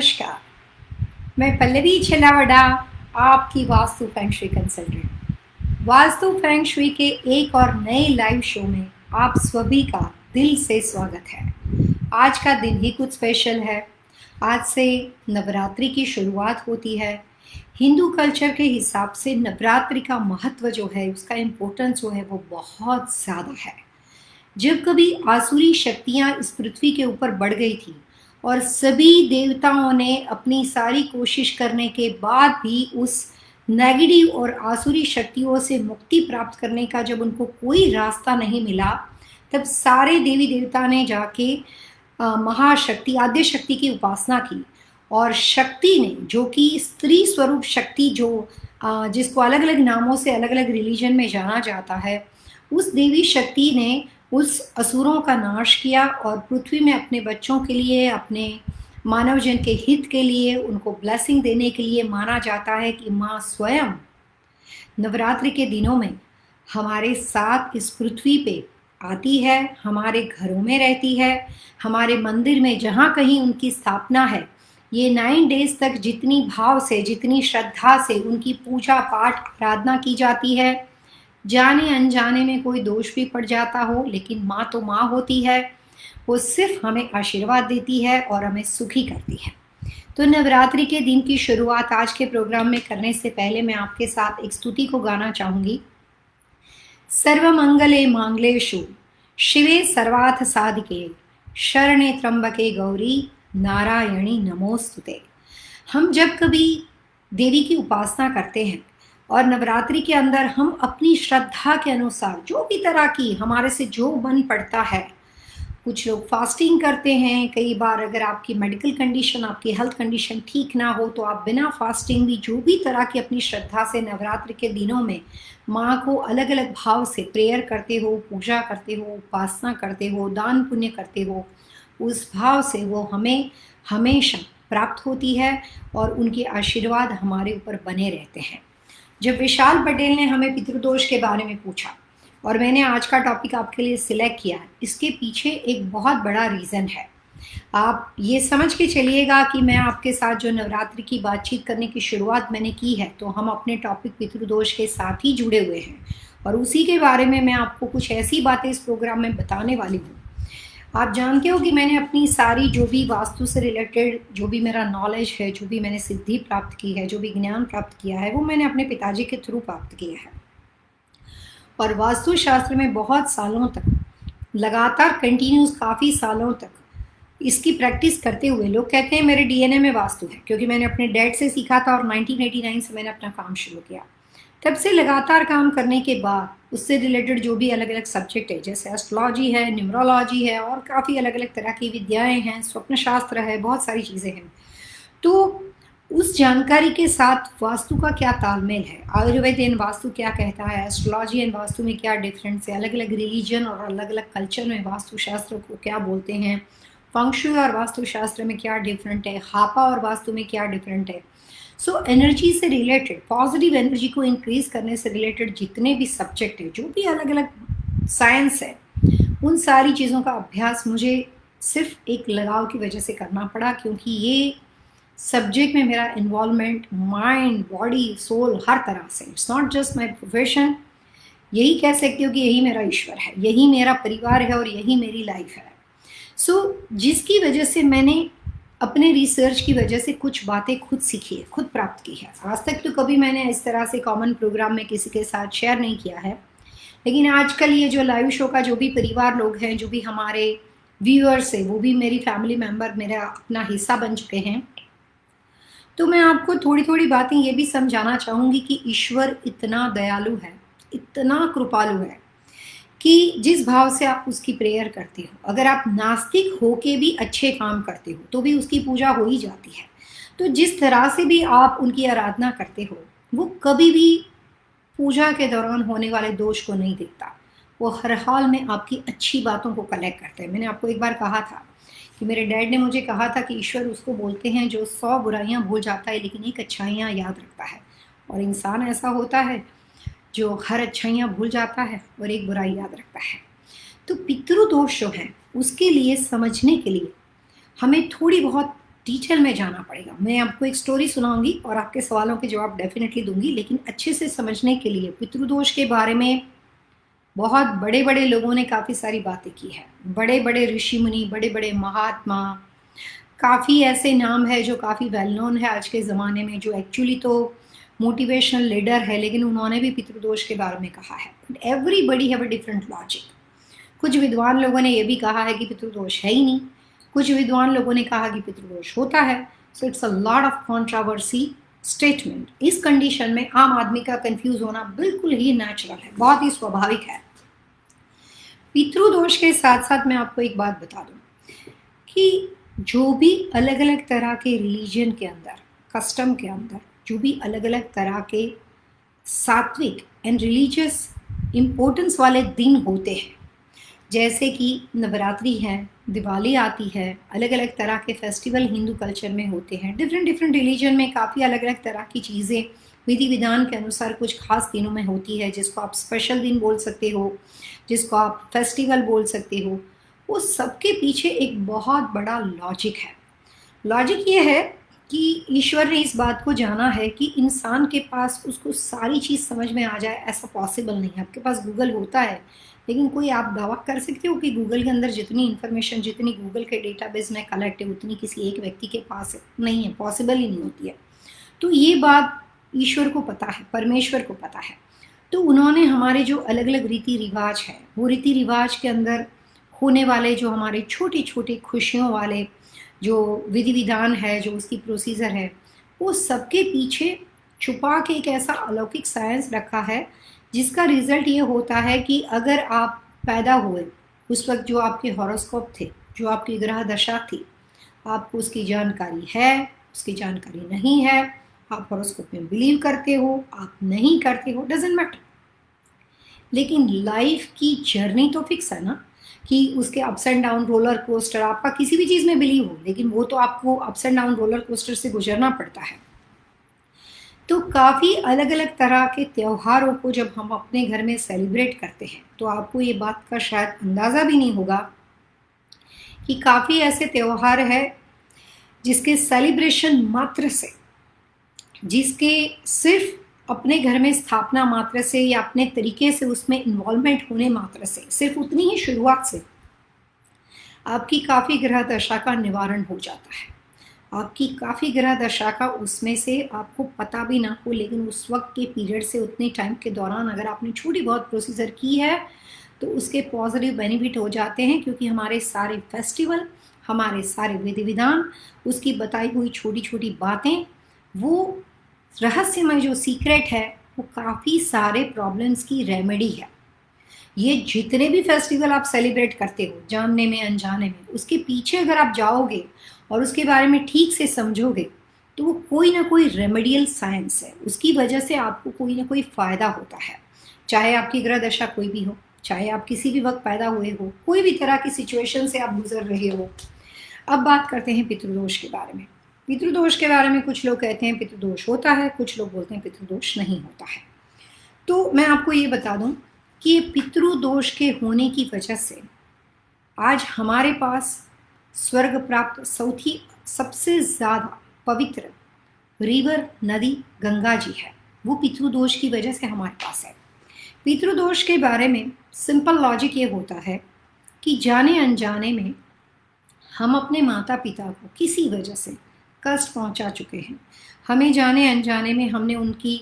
नमस्कार। मैं पल्लवी छिल्लावड़ा, आपकी vastu feng shui consultant. Vastu feng shui के एक और नए लाइव शो में आप सभी का दिल से स्वागत है। आज का दिन ही कुछ स्पेशल है। आज से नवरात्रि की शुरुआत होती है। हिंदू कल्चर के हिसाब से नवरात्रि का महत्व जो है, उसका इम्पोर्टेंस जो है वो बहुत ज़्यादा है। जब कभी आसुरी शक्तियां इस पृथ्वी के ऊपर बढ़ गई थी और सभी देवताओं ने अपनी सारी कोशिश करने के बाद भी उस नेगेटिव और आसुरी शक्तियों से मुक्ति प्राप्त करने का जब उनको कोई रास्ता नहीं मिला, तब सारे देवी देवता ने जाके महाशक्ति आद्य शक्ति की उपासना की। और शक्ति ने, जो कि स्त्री स्वरूप शक्ति, जो जिसको अलग अलग नामों से अलग अलग रिलीजन में जाना जाता है, उस देवी शक्ति ने उस असुरों का नाश किया और पृथ्वी में अपने बच्चों के लिए, अपने मानव जन के हित के लिए, उनको ब्लेसिंग देने के लिए माना जाता है कि माँ स्वयं नवरात्रि के दिनों में हमारे साथ इस पृथ्वी पे आती है, हमारे घरों में रहती है, हमारे मंदिर में जहाँ कहीं उनकी स्थापना है। ये 9 डेज तक जितनी भाव से, जितनी श्रद्धा से उनकी पूजा पाठ आराधना की जाती है, जाने अनजाने में कोई दोष भी पड़ जाता हो, लेकिन माँ तो माँ होती है। वो सिर्फ हमें आशीर्वाद देती है और हमें सुखी करती है। तो नवरात्रि के दिन की शुरुआत आज के प्रोग्राम में करने से पहले मैं आपके साथ एक स्तुति को गाना चाहूंगी। सर्वमंगले मांगलेषु शिवे सर्वार्थ साधिके शरणे त्र्यंबके गौरी नारायणी नमोस्तुते। हम जब कभी देवी की उपासना करते हैं और नवरात्रि के अंदर हम अपनी श्रद्धा के अनुसार जो भी तरह की हमारे से जो बन पड़ता है, कुछ लोग फास्टिंग करते हैं। कई बार अगर आपकी मेडिकल कंडीशन, आपकी हेल्थ कंडीशन ठीक ना हो तो आप बिना फास्टिंग भी जो भी तरह की अपनी श्रद्धा से नवरात्रि के दिनों में माँ को अलग अलग भाव से प्रेयर करते हो, पूजा करते हो, उपासना करते हो, दान पुण्य करते हो, उस भाव से वो हमें हमेशा प्राप्त होती है और उनके आशीर्वाद हमारे ऊपर बने रहते हैं। जब विशाल पटेल ने हमें पितृदोष के बारे में पूछा और मैंने आज का टॉपिक आपके लिए सिलेक्ट किया, इसके पीछे एक बहुत बड़ा रीज़न है। आप ये समझ के चलिएगा कि मैं आपके साथ जो नवरात्रि की बातचीत करने की शुरुआत मैंने की है, तो हम अपने टॉपिक पितृदोष के साथ ही जुड़े हुए हैं और उसी के बारे में मैं आपको कुछ ऐसी बातें इस प्रोग्राम में बताने वाली हूँ। आप जानते हो कि मैंने अपनी सारी जो भी वास्तु से रिलेटेड जो भी मेरा नॉलेज है, जो भी मैंने सिद्धि प्राप्त की है, जो भी ज्ञान प्राप्त किया है, वो मैंने अपने पिताजी के थ्रू प्राप्त किया है। और वास्तु शास्त्र में बहुत सालों तक लगातार कंटिन्यूस काफ़ी सालों तक इसकी प्रैक्टिस करते हुए लोग कहते हैं मेरे डीएनए में वास्तु है, क्योंकि मैंने अपने डैड से सीखा था और 1989 से मैंने अपना काम शुरू किया। तब से लगातार काम करने के बाद उससे रिलेटेड जो भी अलग अलग सब्जेक्ट है, जैसे एस्ट्रोलॉजी है, न्यूमरोलॉजी है और काफ़ी अलग अलग तरह की विद्याएं हैं, स्वप्न शास्त्र है, बहुत सारी चीज़ें हैं। तो उस जानकारी के साथ वास्तु का क्या तालमेल है, आयुर्वेद एंड वास्तु क्या कहता है, एस्ट्रोलॉजी एंड वास्तु में क्या डिफरेंस है, अलग अलग रिलीजन और अलग अलग कल्चर में वास्तु शास्त्र को क्या बोलते हैं, फेंग शुई और वास्तु शास्त्र में क्या डिफरेंट है, हापा और वास्तु में क्या डिफरेंट है। सो एनर्जी से रिलेटेड, पॉजिटिव एनर्जी को इंक्रीज करने से रिलेटेड जितने भी सब्जेक्ट है, जो भी अलग अलग साइंस है, उन सारी चीज़ों का अभ्यास मुझे सिर्फ एक लगाव की वजह से करना पड़ा, क्योंकि ये सब्जेक्ट में मेरा इन्वॉल्वमेंट माइंड, बॉडी, सोल हर तरह से, it's not just my profession. यही कह सकती हूँ कि यही मेरा ईश्वर है, यही मेरा परिवार है और यही मेरी लाइफ है। जिसकी वजह से मैंने अपने रिसर्च की वजह से कुछ बातें खुद सीखी है, खुद प्राप्त की है। आज तक तो कभी मैंने इस तरह से कॉमन प्रोग्राम में किसी के साथ शेयर नहीं किया है, लेकिन आजकल ये जो लाइव शो का जो भी परिवार लोग हैं, जो भी हमारे व्यूअर्स है, वो भी मेरी फैमिली मेम्बर, मेरा अपना हिस्सा बन चुके हैं। तो मैं आपको थोड़ी थोड़ी बातें ये भी समझाना चाहूँगी कि ईश्वर इतना दयालु है, इतना कृपालु है कि जिस भाव से आप उसकी प्रेयर करते हो, अगर आप नास्तिक होके भी अच्छे काम करते हो तो भी उसकी पूजा हो ही जाती है। तो जिस तरह से भी आप उनकी आराधना करते हो, वो कभी भी पूजा के दौरान होने वाले दोष को नहीं देखता। वो हर हाल में आपकी अच्छी बातों को कलेक्ट करते हैं। मैंने आपको एक बार कहा था कि मेरे डैड ने मुझे कहा था कि ईश्वर उसको बोलते हैं जो 100 बुराइयां भूल जाता है लेकिन एक अच्छाइयाँ याद रखता है। और इंसान ऐसा होता है जो हर अच्छाइयाँ भूल जाता है और एक बुराई याद रखता है। तो पितृदोष जो है उसके लिए समझने के लिए हमें थोड़ी बहुत डिटेल में जाना पड़ेगा। मैं आपको एक स्टोरी सुनाऊंगी और आपके सवालों के जवाब डेफिनेटली दूंगी, लेकिन अच्छे से समझने के लिए पितृदोष के बारे में बहुत बड़े बड़े लोगों ने काफ़ी सारी बातें की है। बड़े बड़े ऋषि मुनि, बड़े बड़े महात्मा, काफ़ी ऐसे नाम है जो काफ़ी वेल नोन है आज के ज़माने में, जो एक्चुअली तो मोटिवेशनल लीडर है, लेकिन उन्होंने भी पितृदोष के बारे में कहा है। But everybody have a different logic. कुछ विद्वान लोगों ने यह भी कहा है कि पितृदोष है ही नहीं, कुछ विद्वान लोगों ने कहा कि पितृदोष होता है। So it's a lot of controversy statement. इस कंडीशन में आम आदमी का कंफ्यूज होना बिल्कुल ही नेचुरल है, बहुत ही स्वाभाविक है। पितृदोष के साथ साथ मैं आपको एक बात बता दूं कि जो भी अलग अलग तरह के रिलीजन के अंदर, कस्टम के अंदर, जो भी अलग अलग तरह के सात्विक एंड रिलीजियस इम्पोर्टेंस वाले दिन होते हैं, जैसे कि नवरात्रि है, दिवाली आती है, अलग अलग तरह के फेस्टिवल हिंदू कल्चर में होते हैं। डिफरेंट डिफरेंट रिलीजन में काफ़ी अलग अलग तरह की चीज़ें विधि विधान के अनुसार कुछ खास दिनों में होती है, जिसको आप स्पेशल दिन बोल सकते हो, जिसको आप फेस्टिवल बोल सकते हो। वो सबके पीछे एक बहुत बड़ा लॉजिक है। लॉजिक ये है कि ईश्वर ने इस बात को जाना है कि इंसान के पास उसको सारी चीज़ समझ में आ जाए, ऐसा पॉसिबल नहीं है। आपके पास गूगल होता है, लेकिन कोई आप दावा कर सकते हो कि गूगल के अंदर जितनी इन्फॉर्मेशन, जितनी गूगल के डेटाबेस में कलेक्ट है, उतनी किसी एक व्यक्ति के पास है? नहीं है, पॉसिबल ही नहीं होती है। तो ये बात ईश्वर को पता है, परमेश्वर को पता है। तो उन्होंने हमारे जो अलग अलग रीति रिवाज है, वो रीति रिवाज के अंदर होने वाले जो हमारे छोटी छोटी खुशियों वाले जो विधि विधान है, जो उसकी प्रोसीजर है, वो सबके पीछे छुपा के एक ऐसा अलौकिक साइंस रखा है, जिसका रिजल्ट ये होता है कि अगर आप पैदा हुए उस वक्त जो आपके हॉरोस्कोप थे, जो आपकी ग्रह दशा थी, आपको उसकी जानकारी है, उसकी जानकारी नहीं है, आप हॉरोस्कोप में बिलीव करते हो, आप नहीं करते हो, डजेंट मैटर। लेकिन लाइफ की जर्नी तो फिक्स है ना, कि उसके ups and down roller coaster, आपका किसी भी चीज़ में बिलीव हो, लेकिन वो तो आपको ups and down roller coaster से गुजरना पड़ता है। तो काफ़ी अलग अलग तरह के त्योहारों को जब हम अपने घर में सेलिब्रेट करते हैं, तो आपको ये बात का शायद अंदाज़ा भी नहीं होगा कि काफ़ी ऐसे त्यौहार है जिसके सेलिब्रेशन मात्र से, जिसके सिर्फ अपने घर में स्थापना मात्र से या अपने तरीके से उसमें इन्वॉल्वमेंट होने मात्र से, सिर्फ उतनी ही शुरुआत से आपकी काफ़ी ग्रह दशा का निवारण हो जाता है। आपकी काफ़ी ग्रह दशा का उसमें से आपको पता भी ना हो, लेकिन उस वक्त के पीरियड से उतने टाइम के दौरान अगर आपने छोटी बहुत प्रोसीजर की है तो उसके पॉजिटिव बेनिफिट हो जाते हैं, क्योंकि हमारे सारे फेस्टिवल, हमारे सारे विधि विधान, उसकी बताई हुई छोटी छोटी बातें, वो रहस्यमय जो सीक्रेट है, वो काफ़ी सारे प्रॉब्लम्स की रेमेडी है। ये जितने भी फेस्टिवल आप सेलिब्रेट करते हो, जानने में अनजाने में, उसके पीछे अगर आप जाओगे और उसके बारे में ठीक से समझोगे, तो वो कोई ना कोई रेमेडियल साइंस है। उसकी वजह से आपको कोई ना कोई फ़ायदा होता है, चाहे आपकी ग्रह दशा कोई भी हो, चाहे आप किसी भी वक्त पैदा हुए हो, कोई भी तरह की सिचुएशन से आप गुजर रहे हो। अब बात करते हैं पितृदोष के बारे में। पितृदोष के बारे में कुछ लोग कहते हैं पितृदोष होता है, कुछ लोग बोलते हैं पितृदोष नहीं होता है। तो मैं आपको ये बता दूं कि ये पितृदोष के होने की वजह से आज हमारे पास स्वर्ग प्राप्त सबसे ज़्यादा पवित्र रिवर, नदी गंगा जी है, वो पितृदोष की वजह से हमारे पास है। पितृदोष के बारे में सिंपल लॉजिक ये होता है कि जाने अनजाने में हम अपने माता पिता को किसी वजह से कष्ट पहुंचा चुके हैं। हमें जाने अनजाने में हमने उनकी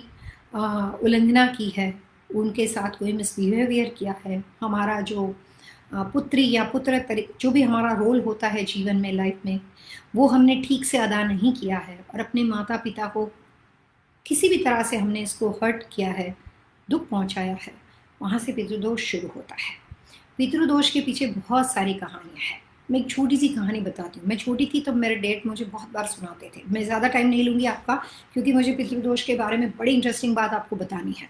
उल्लंघना की है, उनके साथ कोई मिसबिहेवियर किया है। हमारा जो पुत्री या पुत्र जो भी हमारा रोल होता है जीवन में, लाइफ में, वो हमने ठीक से अदा नहीं किया है और अपने माता पिता को किसी भी तरह से हमने इसको हर्ट किया है, दुख पहुंचाया है। वहाँ से पितृदोष शुरू होता है। पितृदोष के पीछे बहुत सारी कहानियाँ हैं। मैं एक छोटी सी कहानी बताती हूँ। मैं छोटी थी तब मेरे डैड मुझे बहुत बार सुनाते थे। मैं ज़्यादा टाइम नहीं लूँगी आपका, क्योंकि मुझे पितृदोष के बारे में बड़ी इंटरेस्टिंग बात आपको बतानी है।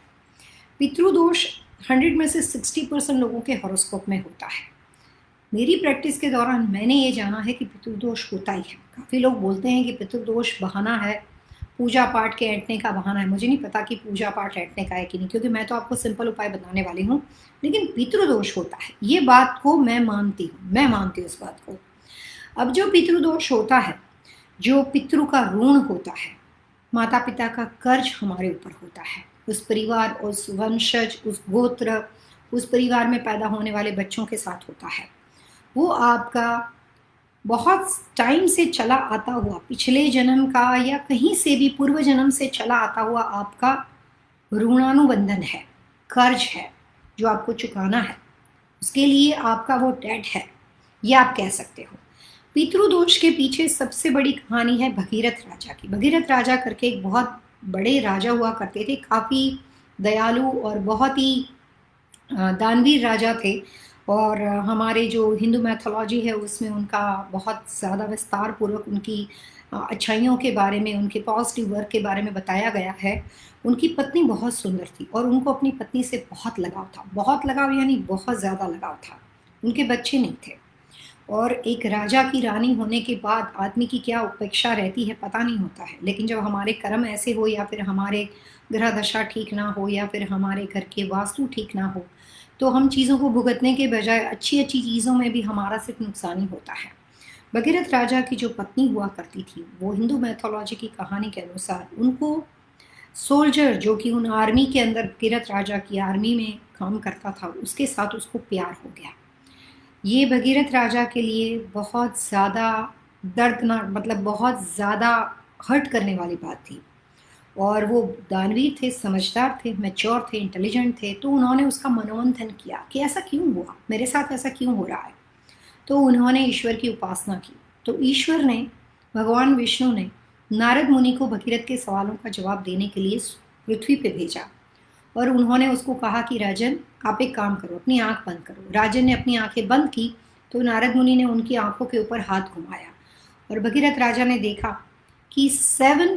पितृदोष 100 में से 60% लोगों के हॉरोस्कोप में होता है। मेरी प्रैक्टिस के दौरान मैंने ये जाना है कि पितृदोष होता ही है। काफ़ी लोग बोलते हैं कि पितृदोष बहाना है, पूजा पाठ के ऐंठने का बहाना है। मुझे नहीं पता कि पूजा पाठ ऐंठने का है कि नहीं, क्योंकि मैं तो आपको सिंपल उपाय बताने वाली हूँ। लेकिन पितृदोष होता है, ये बात को मैं मानती हूँ इस बात को। अब जो पितृदोष होता है, जो पितृ का ऋण होता है, माता पिता का कर्ज हमारे ऊपर होता है, उस परिवार, उस वंशज, उस गोत्र, उस परिवार में पैदा होने वाले बच्चों के साथ होता है। वो आपका बहुत टाइम से चला आता हुआ, पिछले जन्म का या कहीं से भी पूर्व जन्म से चला आता हुआ आपका ऋणानुबंधन है, कर्ज है जो आपको चुकाना है। उसके लिए आपका वो डेट है, ये आप कह सकते हो। पितृदोष के पीछे सबसे बड़ी कहानी है भगीरथ राजा की। भगीरथ राजा करके एक बहुत बड़े राजा हुआ करते थे, काफ़ी दयालु और बहुत ही दानवीर राजा थे। और हमारे जो हिंदू मैथोलॉजी है उसमें उनका बहुत ज़्यादा विस्तार पूर्वक उनकी अच्छाइयों के बारे में, उनके पॉजिटिव वर्क के बारे में बताया गया है। उनकी पत्नी बहुत सुंदर थी और उनको अपनी पत्नी से बहुत लगाव था, बहुत लगाव यानी बहुत ज़्यादा लगाव था। उनके बच्चे नहीं थे और एक राजा की रानी होने के बाद आदमी की क्या उपेक्षा रहती है पता नहीं होता है। लेकिन जब हमारे कर्म ऐसे हो या फिर हमारे ग्रह दशा ठीक ना हो या फिर हमारे घर के वास्तु ठीक ना हो, तो हम चीज़ों को भुगतने के बजाय अच्छी अच्छी चीज़ों में भी हमारा सिर्फ नुकसान ही होता है। भगीरथ राजा की जो पत्नी हुआ करती थी, वो हिंदू मैथोलॉजी की कहानी के अनुसार उनको सोल्जर जो कि उन आर्मी के अंदर, भगीरथ राजा की आर्मी में काम करता था, उसके साथ उसको प्यार हो गया। ये भगीरथ राजा के लिए बहुत ज़्यादा दर्दनाक, मतलब बहुत ज़्यादा हर्ट करने वाली बात थी। और वो दानवीर थे, समझदार थे, मैच्योर थे, इंटेलिजेंट थे, तो उन्होंने उसका मनोमंथन किया कि ऐसा क्यों हुआ, मेरे साथ ऐसा क्यों हो रहा है। तो उन्होंने ईश्वर की उपासना की। तो ईश्वर ने, भगवान विष्णु ने नारद मुनि को भगीरथ के सवालों का जवाब देने के लिए पृथ्वी पे भेजा और उन्होंने उसको कहा कि राजन आप एक काम करो, अपनी आंख बंद करो। राजन ने अपनी आंखें बंद की तो नारद मुनि ने उनकी आंखों के ऊपर हाथ घुमाया और भगीरथ राजा ने देखा कि 7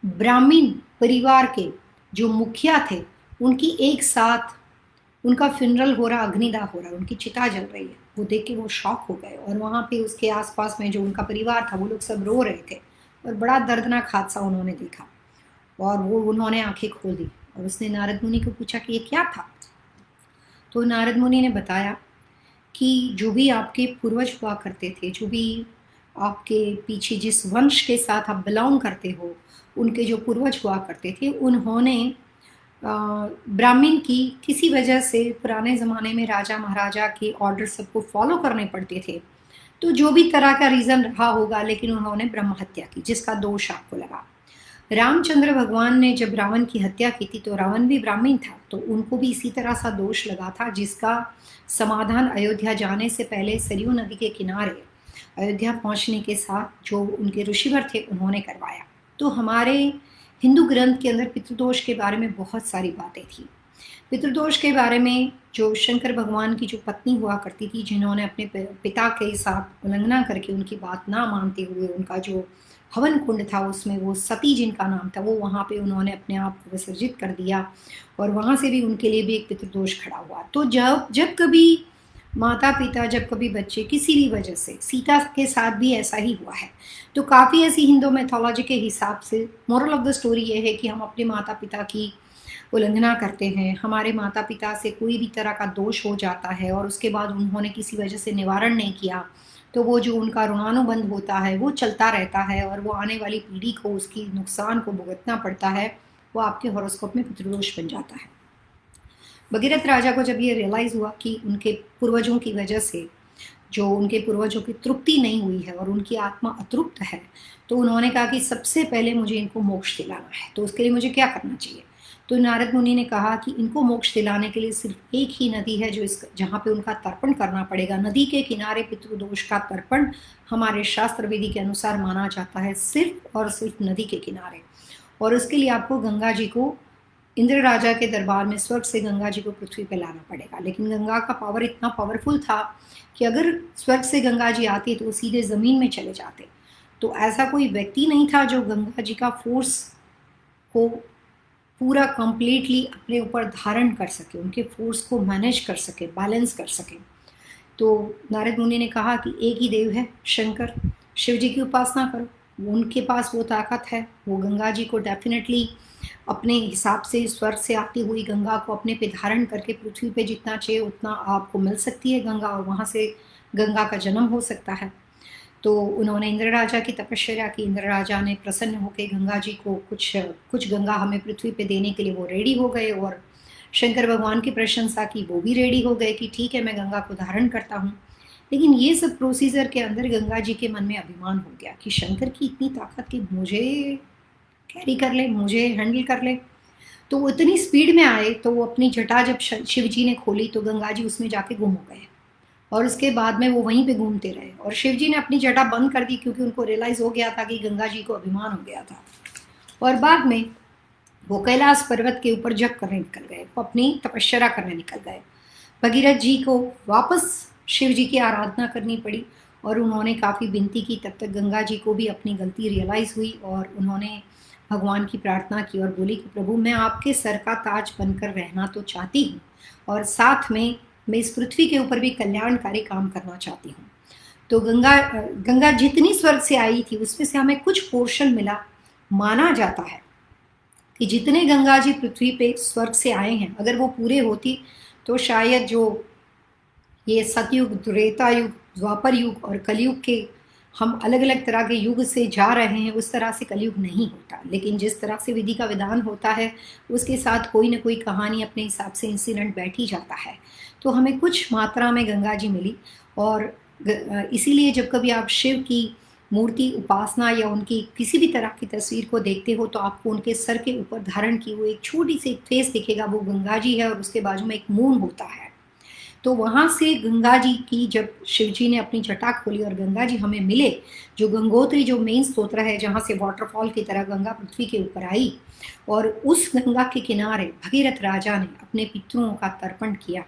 ब्राह्मण परिवार के जो मुखिया थे उनकी एक साथ उनका फ्यूनरल हो रहा, अग्निदाह हो रहा, उनकी चिता जल रही है। वो देख के वो शॉक हो गए और वहाँ पे उसके आसपास में जो उनका परिवार था वो लोग सब रो रहे थे और बड़ा दर्दनाक हादसा उन्होंने देखा। और वो उन्होंने आंखें खोल दी और उसने नारद मुनि को पूछा कि ये क्या था। तो नारद मुनि ने बताया कि जो भी आपके पूर्वज हुआ करते थे, जो भी आपके पीछे जिस वंश के साथ आप बिलोंग करते हो, उनके जो पूर्वज हुआ करते थे, उन्होंने ब्राह्मण की किसी वजह से, पुराने ज़माने में राजा महाराजा के ऑर्डर सबको फॉलो करने पड़ते थे, तो जो भी तरह का रीज़न रहा होगा, लेकिन उन्होंने ब्रह्म हत्या की जिसका दोष आपको लगा। रामचंद्र भगवान ने जब रावण की हत्या की थी तो रावण भी ब्राह्मण था, तो उनको भी इसी तरह सा दोष लगा था, जिसका समाधान अयोध्या जाने से पहले सरयू नदी के किनारे अयोध्या पहुंचने के साथ जो उनके ऋषिवर थे उन्होंने करवाया। तो हमारे हिंदू ग्रंथ के अंदर पितृदोष के बारे में बहुत सारी बातें थी। पितृदोष के बारे में जो शंकर भगवान की जो पत्नी हुआ करती थी, जिन्होंने अपने पिता के साथ उल्लंघना करके, उनकी बात ना मानते हुए, उनका जो हवन कुंड था उसमें वो सती जिनका नाम था, वो वहाँ पे उन्होंने अपने आप को विसर्जित कर दिया और वहाँ से भी उनके लिए भी एक पितृदोष खड़ा हुआ। तो जब कभी माता पिता, जब कभी बच्चे किसी भी वजह से, सीता के साथ भी ऐसा ही हुआ है, तो काफ़ी ऐसी हिंदू मैथोलॉजी के हिसाब से मोरल ऑफ द स्टोरी ये है कि हम अपने माता पिता की उल्लंघना करते हैं, हमारे माता पिता से कोई भी तरह का दोष हो जाता है और उसके बाद उन्होंने किसी वजह से निवारण नहीं किया, तो वो जो उनका ऋणानुबंध होता है वो चलता रहता है और वो आने वाली पीढ़ी को उसकी नुकसान को भुगतना पड़ता है, वो आपके हॉरोस्कोप में पितृदोष बन जाता है। भगीरथ राजा को जब ये रियलाइज़ हुआ कि उनके पूर्वजों की वजह से, जो उनके पूर्वजों की तृप्ति नहीं हुई है और उनकी आत्मा अतृप्त है, तो उन्होंने कहा कि सबसे पहले मुझे इनको मोक्ष दिलाना है, तो उसके लिए मुझे क्या करना चाहिए। तो नारद मुनि ने कहा कि इनको मोक्ष दिलाने के लिए सिर्फ एक ही नदी है जो जहाँ पे उनका तर्पण करना पड़ेगा। नदी के किनारे पितृदोष का तर्पण हमारे शास्त्र विधि के अनुसार माना जाता है, सिर्फ और सिर्फ नदी के किनारे। और उसके लिए आपको गंगा जी को, इंद्र राजा के दरबार में स्वर्ग से गंगा जी को पृथ्वी पे लाना पड़ेगा। लेकिन गंगा का पावर इतना पावरफुल था कि अगर स्वर्ग से गंगा जी आती तो वो सीधे ज़मीन में चले जाते। तो ऐसा कोई व्यक्ति नहीं था जो गंगा जी का फोर्स को पूरा कंप्लीटली अपने ऊपर धारण कर सके, उनके फोर्स को मैनेज कर सके, बैलेंस कर सके। तो नारद मुनि ने कहा कि एक ही देव है शंकर, शिव जी की उपासना करो, उनके पास वो ताकत है, वो गंगा जी को डेफिनेटली अपने हिसाब से स्वर्ग से आती हुई गंगा को अपने पे धारण करके पृथ्वी पे जितना चाहिए उतना आपको मिल सकती है गंगा, और वहाँ से गंगा का जन्म हो सकता है। तो उन्होंने इंद्र राजा की तपस्या की। इंद्र राजा ने प्रसन्न होकर गंगा जी को कुछ गंगा हमें पृथ्वी पे देने के लिए वो रेडी हो गए, और शंकर भगवान की प्रशंसा की, वो भी रेडी हो गए कि ठीक है मैं गंगा को धारण करता हूँ। लेकिन ये सब प्रोसीजर के अंदर गंगा जी के मन में अभिमान हो गया कि शंकर की इतनी ताकत कि मुझे कैरी कर ले, मुझे हैंडल कर ले। तो वो इतनी स्पीड में आए तो वो अपनी जटा जब शिव जी ने खोली तो गंगा जी उसमें जाके गुम हो गए, और उसके बाद में वो वहीं पे घूमते रहे। और शिव जी ने अपनी जटा बंद कर दी क्योंकि उनको रियलाइज हो गया था कि गंगा जी को अभिमान हो गया था। और बाद में वो कैलाश पर्वत के ऊपर जप करने निकल गए, वो अपनी तपस्या करने निकल गए। भगीरथ जी को वापस शिव जी की आराधना करनी पड़ी, और उन्होंने काफ़ी विनती की। तब तक गंगा जी को भी अपनी गलती रियलाइज़ हुई, और उन्होंने भगवान की प्रार्थना की और बोली कि प्रभु मैं आपके सर का ताज बनकर रहना तो चाहती हूँ, और साथ में मैं इस पृथ्वी के ऊपर भी कल्याणकारी काम करना चाहती हूँ। तो गंगा जितनी स्वर्ग से आई थी उसमें से हमें कुछ पोर्शन मिला। माना जाता है कि जितने गंगा जी पृथ्वी पे स्वर्ग से आए हैं अगर वो पूरे होती तो शायद जो ये सतयुग, त्रेता युग, द्वापर युग और कलयुग के हम अलग अलग तरह के युग से जा रहे हैं उस तरह से कलयुग नहीं होता। लेकिन जिस तरह से विधि का विधान होता है उसके साथ कोई ना कोई कहानी अपने हिसाब से इंसिडेंट बैठ ही जाता है। तो हमें कुछ मात्रा में गंगा जी मिली, और इसीलिए जब कभी आप शिव की मूर्ति उपासना या उनकी किसी भी तरह की तस्वीर को देखते हो तो आपको उनके सर के ऊपर धारण की हुई एक छोटी सी फेस दिखेगा, वो गंगा जी है, और उसके बाजू में एक मून होता है। तो वहाँ से गंगा जी की जब शिव जी ने अपनी जटा खोली और गंगा जी हमें मिले, जो गंगोत्री जो मेन स्तोत्र है जहाँ से वाटरफॉल की तरह गंगा पृथ्वी के ऊपर आई, और उस गंगा के किनारे भगीरथ राजा ने अपने पितरों का तर्पण किया,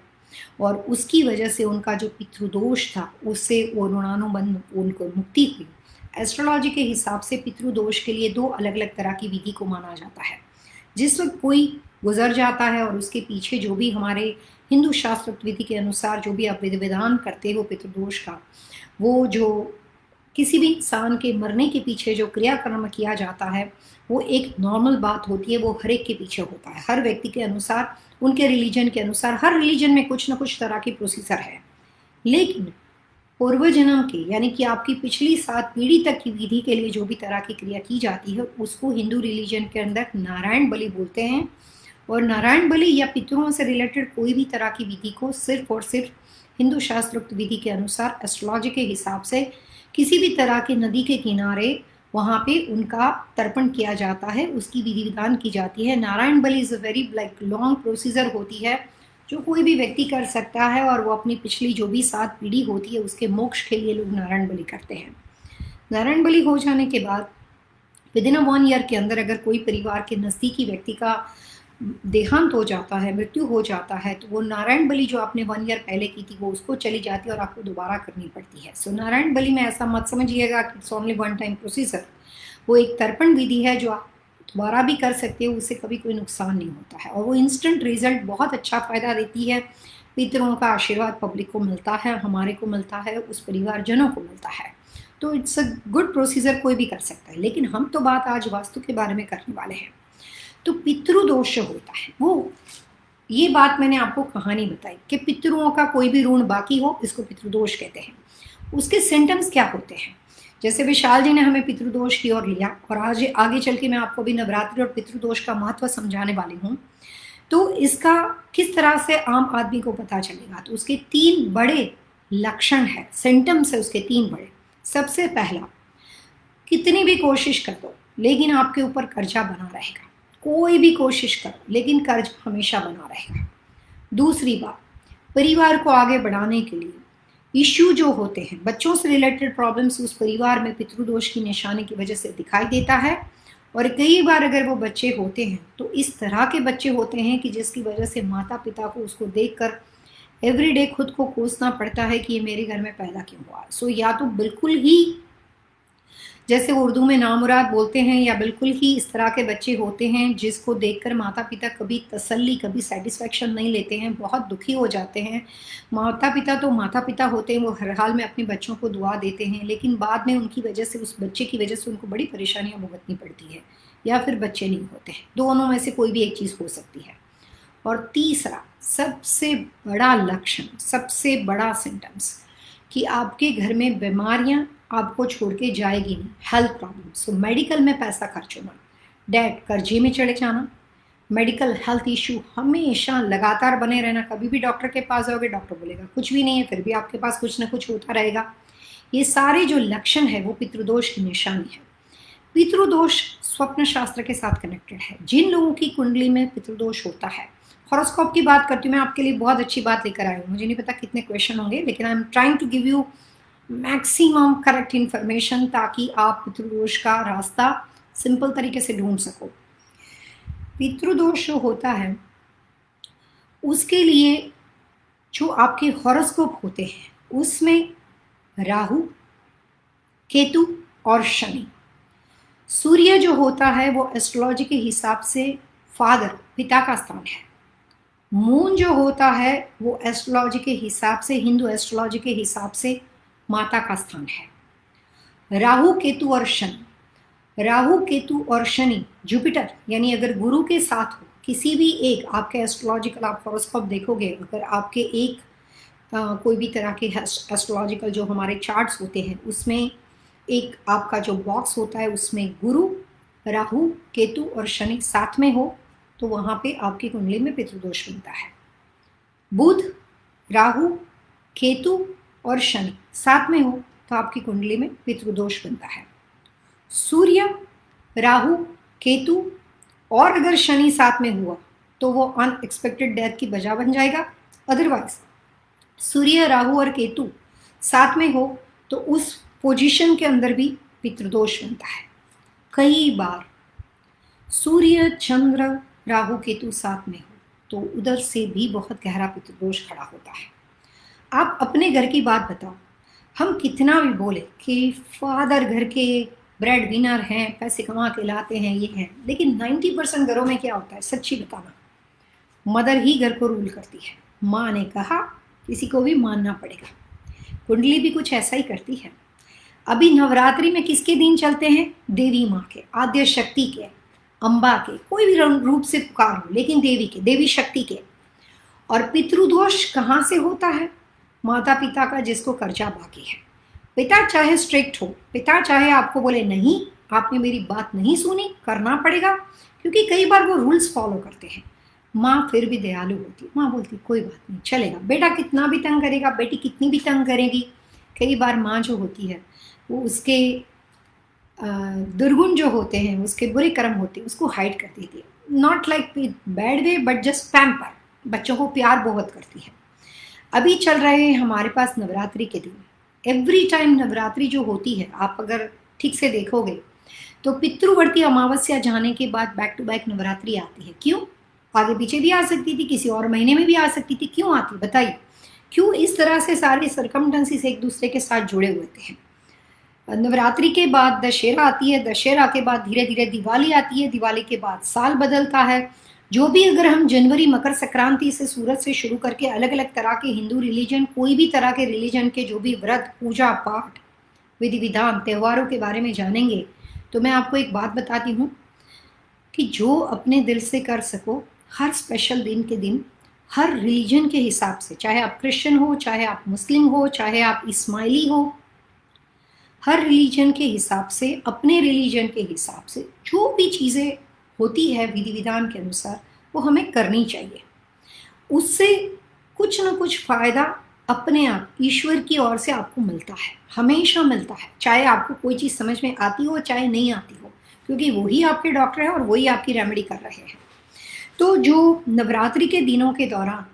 और उसकी वजह से उनका जो पितृदोष था उससे वो ऋणानुबंध उनको मुक्ति हुई। एस्ट्रोलॉजी के हिसाब से पितृदोष के लिए 2 अलग अलग तरह की विधि को माना जाता है। जिस वक्त कोई गुजर जाता है और उसके पीछे जो भी हमारे हिंदू शास्त्र विधि के अनुसार जो भी आप विधि विधान करते हो पितृदोष का, वो जो किसी भी इंसान के मरने के पीछे जो क्रियाकर्म किया जाता है वो एक नॉर्मल बात होती है, वो हर एक के पीछे होता है। हर व्यक्ति के अनुसार, उनके रिलीजन के अनुसार, हर रिलीजन में कुछ ना कुछ तरह की प्रोसीजर है। लेकिन पूर्व जन्म के यानी कि आपकी पिछली 7 पीढ़ी तक की विधि के लिए जो भी तरह की क्रिया की जाती है उसको हिंदू रिलीजन के अंदर नारायण बलि बोलते हैं। और नारायण बलि या पितरों से रिलेटेड कोई भी तरह की विधि को सिर्फ और सिर्फ हिंदू शास्त्रोक्त विधि के अनुसार एस्ट्रोलॉजी के हिसाब से किसी भी तरह के नदी के किनारे वहाँ पे उनका तर्पण किया जाता है, उसकी विधि विधान की जाती है। Narayan Bali is a very long procedure होती है जो कोई भी व्यक्ति कर सकता है, और वो अपनी पिछली जो भी 7 पीढ़ी होती है उसके मोक्ष के लिए लोग नारायण बलि करते हैं। नारायण बलि हो जाने के बाद विदिन अ 1 ईयर के अंदर अगर कोई परिवार के नज़दीकी व्यक्ति का देहांत हो जाता है, मृत्यु हो जाता है, तो वो नारायण बलि जो आपने 1 ईयर पहले की थी वो उसको चली जाती है और आपको दोबारा करनी पड़ती है। सो नारायण बलि में ऐसा मत समझिएगा कि इट्स ओनली 1 टाइम प्रोसीजर। वो एक तर्पण विधि है जो आप दोबारा भी कर सकते हो, उससे कभी कोई नुकसान नहीं होता है, और वो इंस्टेंट रिजल्ट बहुत अच्छा फ़ायदा देती है। पितरों का आशीर्वाद पब्लिक को मिलता है, हमारे को मिलता है, उस परिवारजनों को मिलता है। तो इट्स अ गुड प्रोसीजर, कोई भी कर सकता है। लेकिन हम तो बात आज वास्तु के बारे में करने वाले हैं। तो पितृदोष होता है वो, ये बात मैंने आपको कहानी बताई कि पितरों का कोई भी ऋण बाकी हो इसको पितृदोष कहते हैं। उसके सिम्टम्स क्या होते हैं, जैसे विशाल जी ने हमें पितृदोष की ओर लिया, और आज आगे चल के मैं आपको भी नवरात्रि और पितृदोष का महत्व समझाने वाली हूँ। तो इसका किस तरह से आम आदमी को पता चलेगा, तो उसके 3 बड़े लक्षण है, सिम्टम्स है उसके 3 बड़े। सबसे पहला, कितनी भी कोशिश कर दो लेकिन आपके ऊपर कर्जा बना रहेगा, कोई भी कोशिश करो लेकिन कर्ज हमेशा बना रहेगा। दूसरी बात, परिवार को आगे बढ़ाने के लिए इश्यू जो होते हैं, बच्चों से रिलेटेड प्रॉब्लम्स उस परिवार में पितृदोष की निशानी की वजह से दिखाई देता है। और कई बार अगर वो बच्चे होते हैं तो इस तरह के बच्चे होते हैं कि जिसकी वजह से माता पिता को उसको देखकर एवरीडे खुद को कोसना पड़ता है कि ये मेरे घर में पैदा क्यों हुआ। सो या तो बिल्कुल ही जैसे उर्दू में नामुराद बोलते हैं, या बिल्कुल ही इस तरह के बच्चे होते हैं जिसको देखकर माता पिता कभी तसल्ली, कभी सेटिस्फेक्शन नहीं लेते हैं, बहुत दुखी हो जाते हैं। माता पिता तो माता पिता होते हैं, वो हर हाल में अपने बच्चों को दुआ देते हैं, लेकिन बाद में उनकी वजह से, उस बच्चे की वजह से उनको बड़ी परेशानियां भुगतनी पड़ती है, या फिर बच्चे नहीं होते हैं। दोनों में से कोई भी एक चीज़ हो सकती है। और तीसरा सबसे बड़ा लक्षण, सबसे बड़ा सिम्टम्स कि आपके घर में बीमारियां आपको छोड़ के जाएगी नहीं। हेल्थ प्रॉब्लम, सो मेडिकल में पैसा खर्च होना, डेट कर्जे में चले जाना, मेडिकल हेल्थ इशू हमेशा लगातार बने रहना। कभी भी डॉक्टर के पास जाओगे, डॉक्टर बोलेगा कुछ भी नहीं है, फिर भी आपके पास कुछ ना कुछ होता रहेगा। ये सारे जो लक्षण है वो पितृदोष की निशानी है। पितृदोष स्वप्न शास्त्र के साथ कनेक्टेड है। जिन लोगों की कुंडली में पितृदोष होता है, हॉरोस्कोप की बात करती हूँ मैं, आपके लिए बहुत अच्छी बात लेकर आई हूँ। मुझे नहीं पता कितने क्वेश्चन होंगे, लेकिन I am trying to give you maximum correct information, ताकि आप पितृदोष का रास्ता सिंपल तरीके से ढूंढ सको। पितृदोष जो होता है उसके लिए जो आपके हॉरोस्कोप होते हैं उसमें राहु, केतु और शनि। सूर्य जो होता है वो एस्ट्रोलॉजी के हिसाब से फादर, पिता का स्थान है। मून जो होता है वो एस्ट्रोलॉजी के हिसाब से, हिंदू एस्ट्रोलॉजी के हिसाब से माता का स्थान है। राहु, केतु और शनि, राहु, केतु और शनि, जुपिटर यानी अगर गुरु के साथ हो किसी भी एक, आपके एस्ट्रोलॉजिकल आप हॉरोस्कोप देखोगे, अगर आपके एक कोई भी तरह के एस्ट्रोलॉजिकल जो हमारे चार्ट्स होते हैं उसमें एक आपका जो बॉक्स होता है उसमें गुरु, राहु, केतु और शनि साथ में हो, तो वहाँ पे आपकी कुंडली में पितृदोष बनता है। बुध, राहु, केतु और शनि साथ में हो तो आपकी कुंडली में पितृदोष बनता है। सूर्य, राहु, केतु और अगर शनि साथ में हुआ तो वो अनएक्सपेक्टेड डेथ की वजह बन जाएगा। अदरवाइज सूर्य, राहु और केतु साथ में हो तो उस पोजीशन के अंदर भी पितृदोष बनता है। कई बार सूर्य, चंद्र, राहु, केतु साथ में हो तो उधर से भी बहुत गहरा पितृदोष खड़ा होता है। आप अपने घर की बात बताओ, हम कितना भी बोले कि फादर घर के ब्रेड विनर हैं, पैसे कमा के लाते हैं, ये हैं, लेकिन 90% घरों में क्या होता है, सच्ची बताना, मदर ही घर को रूल करती है। माँ ने कहा, किसी को भी मानना पड़ेगा। कुंडली भी कुछ ऐसा ही करती है। अभी नवरात्रि में किसके दिन चलते हैं? देवी माँ के, आद्य शक्ति के, अम्बा के, कोई भी रूप से पुकारो, लेकिन देवी के, देवी शक्ति के। और पितृदोष कहाँ से होता है? माता पिता का, जिसको कर्जा बाकी है। पिता चाहे स्ट्रिक्ट हो, पिता चाहे आपको बोले नहीं आपने मेरी बात नहीं सुनी, करना पड़ेगा, क्योंकि कई बार वो रूल्स फॉलो करते हैं। माँ फिर भी दयालु होती है, माँ बोलती कोई बात नहीं चलेगा, बेटा कितना भी तंग करेगा, बेटी कितनी भी तंग करेगी। कई बार माँ जो होती है वो उसके दुर्गुण जो होते हैं, उसके बुरे कर्म होते हैं, उसको हाइड कर देती है। Not like bad way, but just pamper, बच्चों को प्यार बहुत करती है। अभी चल रहे हैं हमारे पास नवरात्रि के दिन। एवरी टाइम नवरात्रि जो होती है, आप अगर ठीक से देखोगे तो पितृवर्ती अमावस्या जाने के बाद बैक टू बैक नवरात्रि आती है। क्यों? आगे पीछे भी आ सकती थी, किसी और महीने में भी आ सकती थी, क्यों आती बताइए? क्यों इस तरह से सारे सर्कमस्टेंसेस एक दूसरे के साथ जुड़े हुए थे। नवरात्रि के बाद दशहरा आती है, दशहरा के बाद धीरे धीरे दिवाली आती है, दिवाली के बाद साल बदलता है। जो भी अगर हम जनवरी, मकर संक्रांति से, सूरत से शुरू करके अलग अलग तरह के हिंदू रिलीजन, कोई भी तरह के रिलीजन के जो भी व्रत, पूजा पाठ, विधि विधान, त्योहारों के बारे में जानेंगे, तो मैं आपको एक बात बताती हूँ कि जो अपने दिल से कर सको, हर स्पेशल दिन के दिन, हर रिलीजन के हिसाब से, चाहे आप क्रिश्चियन हो, चाहे आप मुस्लिम हो, चाहे आप इस्माइली हो, हर रिलीजन के हिसाब से, अपने रिलीजन के हिसाब से जो भी चीज़ें होती है विधि विधान के अनुसार, वो हमें करनी चाहिए। उससे कुछ ना कुछ फ़ायदा अपने आप ईश्वर की ओर से आपको मिलता है, हमेशा मिलता है। चाहे आपको कोई चीज़ समझ में आती हो, चाहे नहीं आती हो, क्योंकि वही आपके डॉक्टर हैं और वही आपकी रेमेडी कर रहे हैं। तो जो नवरात्रि के दिनों के दौरान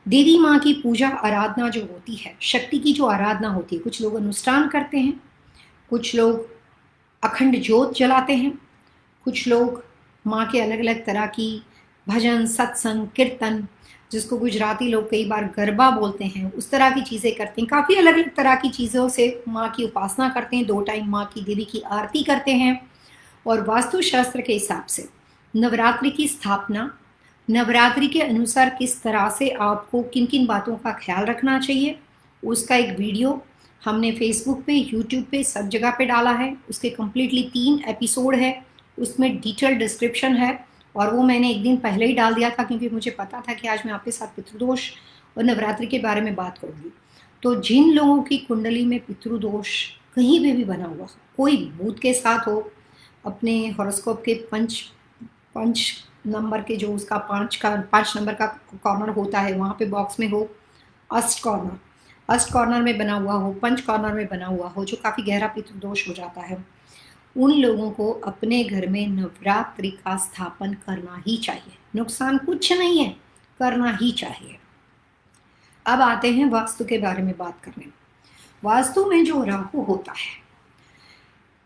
देवी माँ की पूजा आराधना जो होती है, शक्ति की जो आराधना होती है, कुछ लोग अनुष्ठान करते हैं, कुछ लोग अखंड ज्योत जलाते हैं, कुछ लोग माँ के अलग अलग तरह की भजन, सत्संग, कीर्तन, जिसको गुजराती लोग कई बार गरबा बोलते हैं, उस तरह की चीज़ें करते हैं। काफ़ी अलग अलग तरह की चीज़ों से माँ की उपासना करते हैं, 2 टाइम माँ की, देवी की आरती करते हैं। और वास्तुशास्त्र के हिसाब से नवरात्रि की स्थापना, नवरात्रि के अनुसार किस तरह से आपको किन किन बातों का ख्याल रखना चाहिए, उसका एक वीडियो हमने फेसबुक पे, यूट्यूब पे, सब जगह पे डाला है। उसके कम्प्लीटली 3 एपिसोड है, उसमें डिटेल डिस्क्रिप्शन है, और वो मैंने एक दिन पहले ही डाल दिया था, क्योंकि मुझे पता था कि आज मैं आपके साथ पितृदोष और नवरात्रि के बारे में बात करूँगी। तो जिन लोगों की कुंडली में पितृदोष कहीं पे भी बना हुआ हो, कोई भूत के साथ हो, अपने हॉरोस्कोप के पंच पंच नंबर के जो उसका 5 नंबर का कॉर्नर होता है वहाँ पे बॉक्स में हो, अष्ट कॉर्नर में बना हुआ हो, पंच कॉर्नर में बना हुआ हो, जो काफ़ी गहरा पितृदोष हो जाता है, उन लोगों को अपने घर में नवरात्रि का स्थापन करना ही चाहिए। नुकसान कुछ नहीं है, करना ही चाहिए। अब आते हैं वास्तु के बारे में बात करने। वास्तु में जो राहु होता है,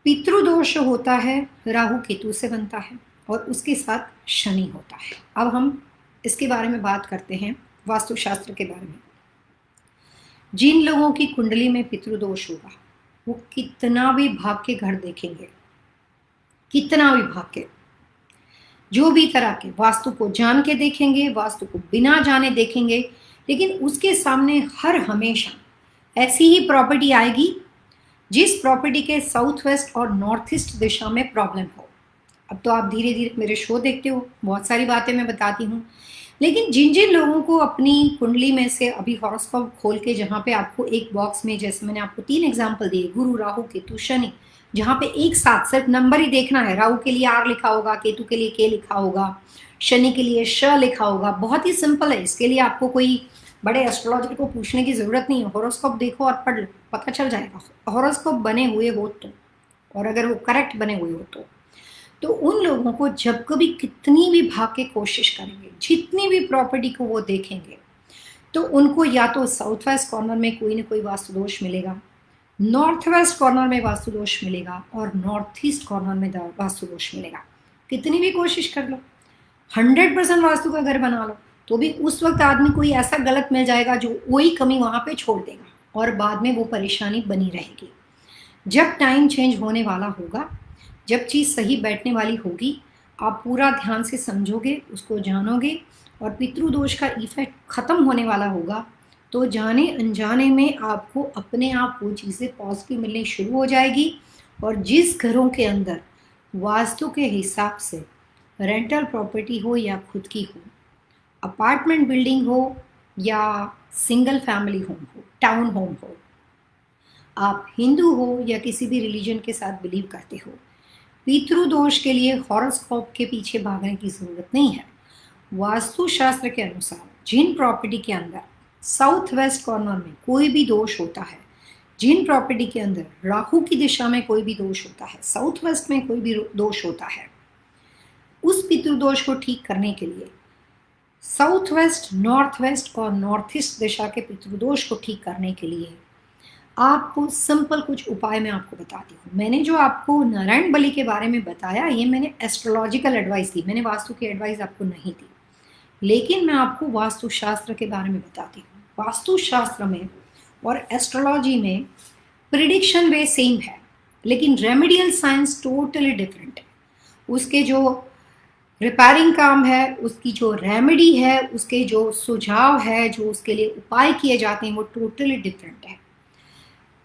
पितृदोष होता है, राहु केतु से बनता है और उसके साथ शनि होता है। अब हम इसके बारे में बात करते हैं, वास्तुशास्त्र के बारे में। जिन लोगों की कुंडली में पितृदोष होगा वो कितना भी भाग के घर देखेंगे, कितना भी भाग के, जो भी तरह के वास्तु को जान के देखेंगे, वास्तु को बिना जाने देखेंगे, लेकिन उसके सामने हर हमेशा ऐसी ही प्रॉपर्टी आएगी जिस प्रॉपर्टी के साउथ वेस्ट और नॉर्थ ईस्ट दिशा में प्रॉब्लम हो। अब तो आप धीरे धीरे मेरे शो देखते हो, बहुत सारी बातें मैं बताती हूँ, लेकिन जिन जिन लोगों को अपनी कुंडली में से अभी हॉरोस्कोप खोल के, जहाँ पे आपको एक बॉक्स में, जैसे मैंने आपको 3 एग्जाम्पल दिए, गुरु, राहु, केतु, शनि, जहाँ पे एक साथ सिर्फ नंबर ही देखना है। राहु के लिए R लिखा होगा, केतु के लिए K लिखा होगा, शनि के लिए श लिखा होगा। बहुत ही सिंपल है, इसके लिए आपको कोई बड़े एस्ट्रोलॉजर को पूछने की जरूरत नहीं है। हॉरोस्कोप देखो और पढ़ लो, पता चल जाएगा। हॉरोस्कोप बने हुए हो तो, और अगर वो करेक्ट बने हुए हो तो उन लोगों को जब कभी कितनी भी भाग के कोशिश करेंगे, जितनी भी प्रॉपर्टी को वो देखेंगे, तो उनको या तो साउथ वेस्ट कॉर्नर में कोई ना कोई वास्तु दोष मिलेगा, नॉर्थ वेस्ट कॉर्नर में वास्तु दोष मिलेगा और नॉर्थ ईस्ट कॉर्नर में वास्तु दोष मिलेगा। कितनी भी कोशिश कर लो, 100% वास्तु का घर बना लो, तो भी उस वक्त आदमी कोई ऐसा गलत मिल जाएगा जो वही कमी वहां पे छोड़ देगा और बाद में वो परेशानी बनी रहेगी। जब टाइम चेंज होने वाला होगा, जब चीज़ सही बैठने वाली होगी, आप पूरा ध्यान से समझोगे, उसको जानोगे और पितृदोष का इफेक्ट खत्म होने वाला होगा, तो जाने अनजाने में आपको अपने आप वो चीज़ें पॉजिटिव मिलनी शुरू हो जाएगी। और जिस घरों के अंदर वास्तु के हिसाब से रेंटल प्रॉपर्टी हो या खुद की हो, अपार्टमेंट बिल्डिंग हो या सिंगल फैमिली होम हो, टाउन होम हो, आप हिंदू हो या किसी भी रिलीजन के साथ बिलीव करते हो, पितृदोष के लिए हॉरोस्कोप के पीछे भागने की जरूरत नहीं है। वास्तुशास्त्र के अनुसार जिन प्रॉपर्टी के अंदर साउथ वेस्ट कॉर्नर में कोई भी दोष होता है, जिन प्रॉपर्टी के अंदर राहु की दिशा में कोई भी दोष होता है, साउथ वेस्ट में कोई भी दोष होता है, उस पितृदोष को ठीक करने के लिए साउथ वेस्ट, नॉर्थ वेस्ट और नॉर्थ ईस्ट दिशा के पितृदोष को ठीक करने के लिए आपको सिंपल कुछ उपाय मैं आपको बताती हूँ। मैंने जो आपको नारायण बलि के बारे में बताया, ये मैंने एस्ट्रोलॉजिकल एडवाइस दी, मैंने वास्तु की एडवाइस आपको नहीं दी, लेकिन मैं आपको वास्तुशास्त्र के बारे में बताती हूँ। वास्तुशास्त्र में और एस्ट्रोलॉजी में प्रिडिक्शन वे सेम है, लेकिन रेमेडियल साइंस टोटली डिफरेंट है। उसके जो रिपेयरिंग काम है, उसकी जो रेमेडी है, उसके जो सुझाव है, जो उसके लिए उपाय किए जाते हैं, वो टोटली डिफरेंट है।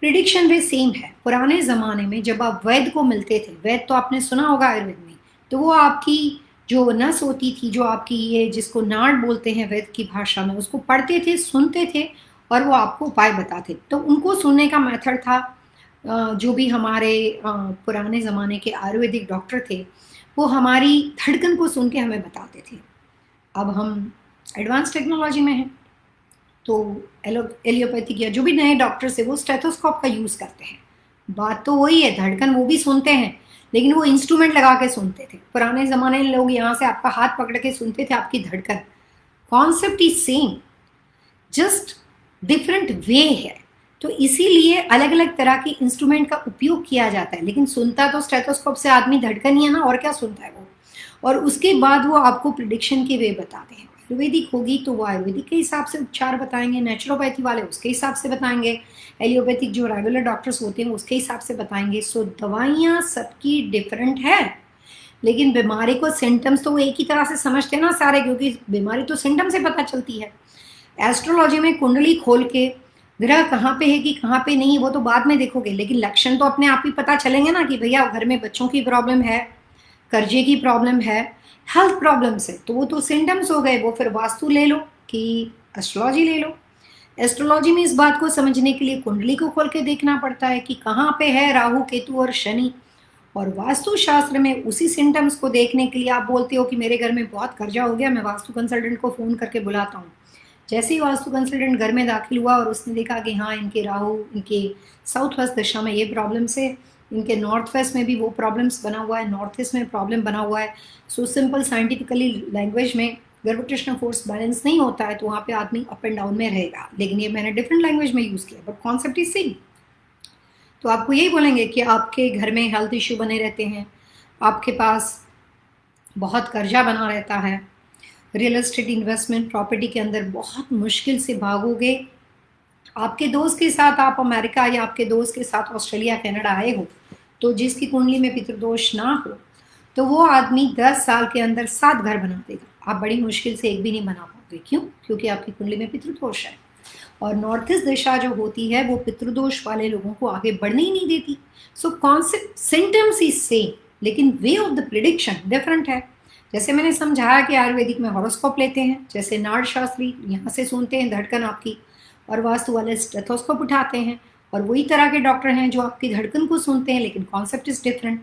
प्रिडिक्शन वे सेम है। पुराने ज़माने में जब आप वैद्य को मिलते थे, वैद्य तो आपने सुना होगा आयुर्वेद में, तो वो आपकी जो नस होती थी, जो आपकी ये जिसको नाड़ बोलते हैं वैद्य की भाषा में, उसको पढ़ते थे, सुनते थे और वो आपको उपाय बताते। तो उनको सुनने का मेथड था, जो भी हमारे पुराने ज़माने के आयुर्वेदिक डॉक्टर थे, वो हमारी धड़कन को सुन के हमें बताते थे। अब हम एडवांस टेक्नोलॉजी में हैं, तो एलियोपैथिक या जो भी नए डॉक्टर्स है वो स्टेथोस्कोप का यूज़ करते हैं। बात तो वही है, धड़कन वो भी सुनते हैं, लेकिन वो इंस्ट्रूमेंट लगा के सुनते थे। पुराने ज़माने में लोग यहाँ से आपका हाथ पकड़ के सुनते थे आपकी धड़कन। Concept is same, just different way है। तो इसीलिए अलग अलग तरह के इंस्ट्रूमेंट का उपयोग किया जाता है, लेकिन सुनता तो स्टेथोस्कोप से आदमी धड़कन ही है ना, और क्या सुनता है वो। और उसके बाद वो आपको प्रिडिक्शन के वे बताते हैं। आयुर्वेदिक होगी तो वो आयुर्वेदिक के हिसाब से उपचार बताएंगे, नेचुरोपैथी वाले उसके हिसाब से बताएंगे, एलियोपैथिक जो रेगुलर डॉक्टर्स होते हैं उसके हिसाब से बताएंगे। सो दवाइयाँ सबकी डिफरेंट है, लेकिन बीमारी को सिम्टम्स तो वो एक ही तरह से समझते हैं ना सारे, क्योंकि बीमारी तो सिम्टम से पता चलती है। एस्ट्रोलॉजी में कुंडली खोल के ग्रह कहाँ पे है कि कहाँ पे नहीं, वो तो बाद में देखोगे, लेकिन लक्षण तो अपने आप ही पता चलेंगे ना कि भैया घर में बच्चों की प्रॉब्लम है, कर्जे की प्रॉब्लम है, हेल्थ प्रॉब्लम्स है, तो वो तो सिम्टम्स हो गए। वो फिर वास्तु ले लो कि एस्ट्रोलॉजी ले लो। एस्ट्रोलॉजी में इस बात को समझने के लिए कुंडली को खोल के देखना पड़ता है कि कहाँ पे है राहु केतु और शनि। और वास्तु शास्त्र में उसी सिम्टम्स को देखने के लिए आप बोलते हो कि मेरे घर में बहुत कर्जा हो गया, मैं वास्तु कंसल्टेंट को फ़ोन करके बुलाता हूँ। जैसे ही वास्तु कंसल्टेंट घर में दाखिल हुआ और उसने देखा कि हाँ, इनके राहु इनके साउथ वेस्ट दिशा में ये प्रॉब्लम्स है, इनके नॉर्थ वेस्ट में भी वो प्रॉब्लम्स बना हुआ है, नॉर्थ ईस्ट में प्रॉब्लम बना हुआ है। सो सिंपल साइंटिफिकली लैंग्वेज में ग्रेविटेशनल फोर्स बैलेंस नहीं होता है तो वहाँ पे आदमी अप एंड डाउन में रहेगा। लेकिन ये मैंने डिफरेंट लैंग्वेज में यूज़ किया, बट कॉन्सेप्ट इज सेम। तो आपको यही बोलेंगे कि आपके घर में हेल्थ इश्यू बने रहते हैं, आपके पास बहुत कर्जा बना रहता है, रियल एस्टेट इन्वेस्टमेंट प्रॉपर्टी के अंदर बहुत मुश्किल से भागोगे, आपके दोस्त के साथ आप अमेरिका या आपके दोस्त के साथ ऑस्ट्रेलिया कनाडा आए हो, तो जिसकी कुंडली में पितृदोष ना हो तो वो आदमी 10 साल के अंदर 7 घर बना देगा। आप बड़ी मुश्किल से एक भी नहीं बना पाओगे। क्यों? क्योंकि आपकी कुंडली में पितृदोष है। और नॉर्थ ईस्ट दिशा जो होती है वो पितृदोष वाले लोगों को आगे बढ़ने ही नहीं देती। So concept symptoms is same, लेकिन way of the prediction different है। जैसे मैंने समझाया कि आयुर्वेदिक में हॉरोस्कोप लेते हैं, जैसे नाड़ शास्त्री यहाँ से सुनते हैं धड़कन आपकी, और वास्तु वाले स्टेथोस्कोप उठाते हैं, और वही तरह के डॉक्टर हैं जो आपकी धड़कन को सुनते हैं, लेकिन कॉन्सेप्ट इज डिफरेंट।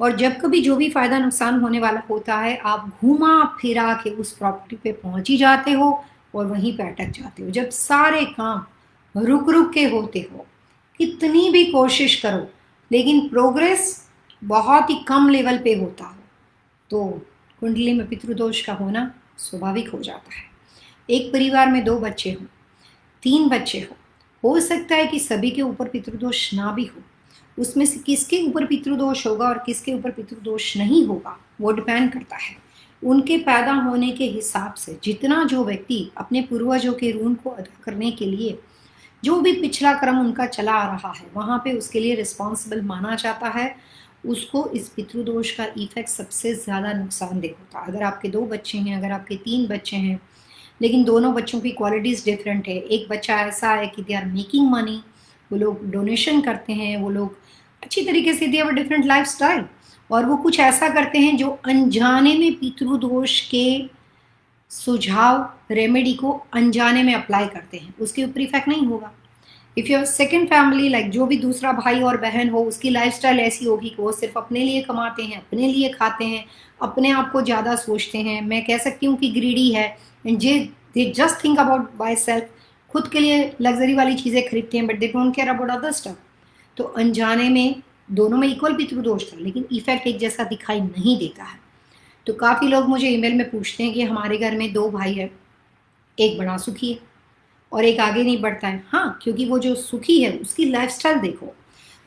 और जब कभी जो भी फायदा नुकसान होने वाला होता है, आप घुमा फिरा के उस प्रॉपर्टी पे पहुंच ही जाते हो और वहीं पे अटक जाते हो। जब सारे काम रुक रुक के होते हो, कितनी भी कोशिश करो, लेकिन प्रोग्रेस बहुत ही कम लेवल पे होता हो, तो कुंडली में पितृदोष का होना स्वाभाविक हो जाता है। एक परिवार में 2 बच्चे हों, 3 बच्चे हो सकता है कि सभी के ऊपर पितृदोष ना भी हो। उसमें से किसके ऊपर पितृदोष होगा और किसके ऊपर पितृदोष नहीं होगा वो डिपेंड करता है उनके पैदा होने के हिसाब से। जितना जो व्यक्ति अपने पूर्वजों के ऋण को अदा करने के लिए जो भी पिछला क्रम उनका चला आ रहा है वहाँ पे उसके लिए रिस्पॉन्सिबल माना जाता है, उसको इस पितृदोष का इफेक्ट सबसे ज़्यादा नुकसानदेह होता है। अगर आपके 2 बच्चे हैं, अगर आपके 3 बच्चे हैं, लेकिन दोनों बच्चों की क्वालिटीज़ डिफरेंट है। एक बच्चा ऐसा है कि दे आर मेकिंग मनी, वो लोग डोनेशन करते हैं, वो लोग अच्छी तरीके से they have a different life style, और वो कुछ ऐसा करते हैं जो अनजाने में पितृदोष के सुझाव रेमेडी को अनजाने में अप्लाई करते हैं, उसके ऊपर इफेक्ट नहीं होगा। If your second family like जो भी दूसरा भाई और बहन हो, उसकी लाइफस्टाइल ऐसी होगी कि वो सिर्फ अपने लिए कमाते हैं, अपने लिए खाते हैं, अपने आप को ज़्यादा सोचते हैं, मैं कह सकती हूँ कि ग्रीडी है, and they just think about by self, खुद के लिए लग्जरी वाली चीज़ें खरीदते हैं, but they don't care about other stuff. तो अनजाने में दोनों में इक्वल पितृदोष था, लेकिन इफेक्ट एक जैसा दिखाई नहीं देता है। तो काफ़ी लोग मुझे ईमेल में पूछते हैं कि हमारे घर में 2 भाई है, एक बड़ा सुखी है और एक आगे नहीं बढ़ता है। हाँ, क्योंकि वो जो सुखी है उसकी लाइफस्टाइल देखो।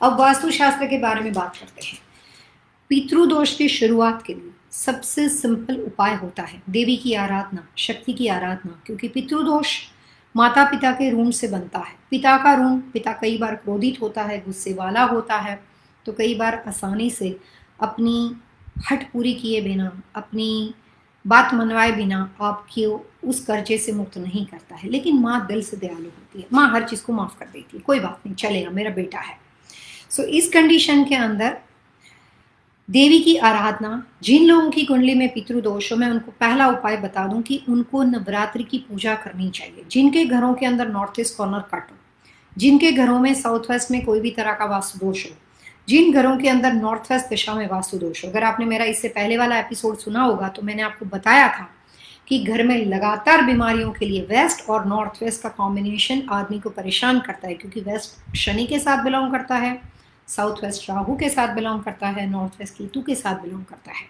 अब वास्तुशास्त्र के बारे में बात करते हैं। पितृदोष की शुरुआत के लिए सबसे सिंपल उपाय होता है देवी की आराधना, शक्ति की आराधना, क्योंकि पितृदोष माता पिता के ऋण से बनता है। पिता का ऋण, पिता कई बार क्रोधित होता है, गुस्से वाला होता है, तो कई बार आसानी से अपनी हट पूरी किए बिना, अपनी बात मनवाए बिना आपकी उस कर्जे से मुक्त नहीं करता है। लेकिन माँ दिल से दयालु होती है, माँ हर चीज़ को माफ़ कर देती है, कोई बात नहीं, चलेगा, मेरा बेटा है। सो इस कंडीशन के अंदर देवी की आराधना, जिन लोगों की कुंडली में पितृदोष हो, मैं उनको पहला उपाय बता दूं कि उनको नवरात्रि की पूजा करनी चाहिए। जिनके घरों के अंदर नॉर्थ ईस्ट कॉर्नर कट हो, जिनके घरों में साउथ वेस्ट में कोई भी तरह का वास्तु दोष हो, जिन घरों के अंदर नॉर्थ वेस्ट दिशा में वास्तु दोष हो। अगर आपने मेरा इससे पहले वाला एपिसोड सुना होगा तो मैंने आपको बताया था कि घर में लगातार बीमारियों के लिए वेस्ट और नॉर्थ वेस्ट का कॉम्बिनेशन आदमी को परेशान करता है, क्योंकि वेस्ट शनि के साथ बिलोंग करता है, साउथ वेस्ट राहु के साथ बिलोंग करता है, नॉर्थ वेस्ट केतु के साथ बिलोंग करता है।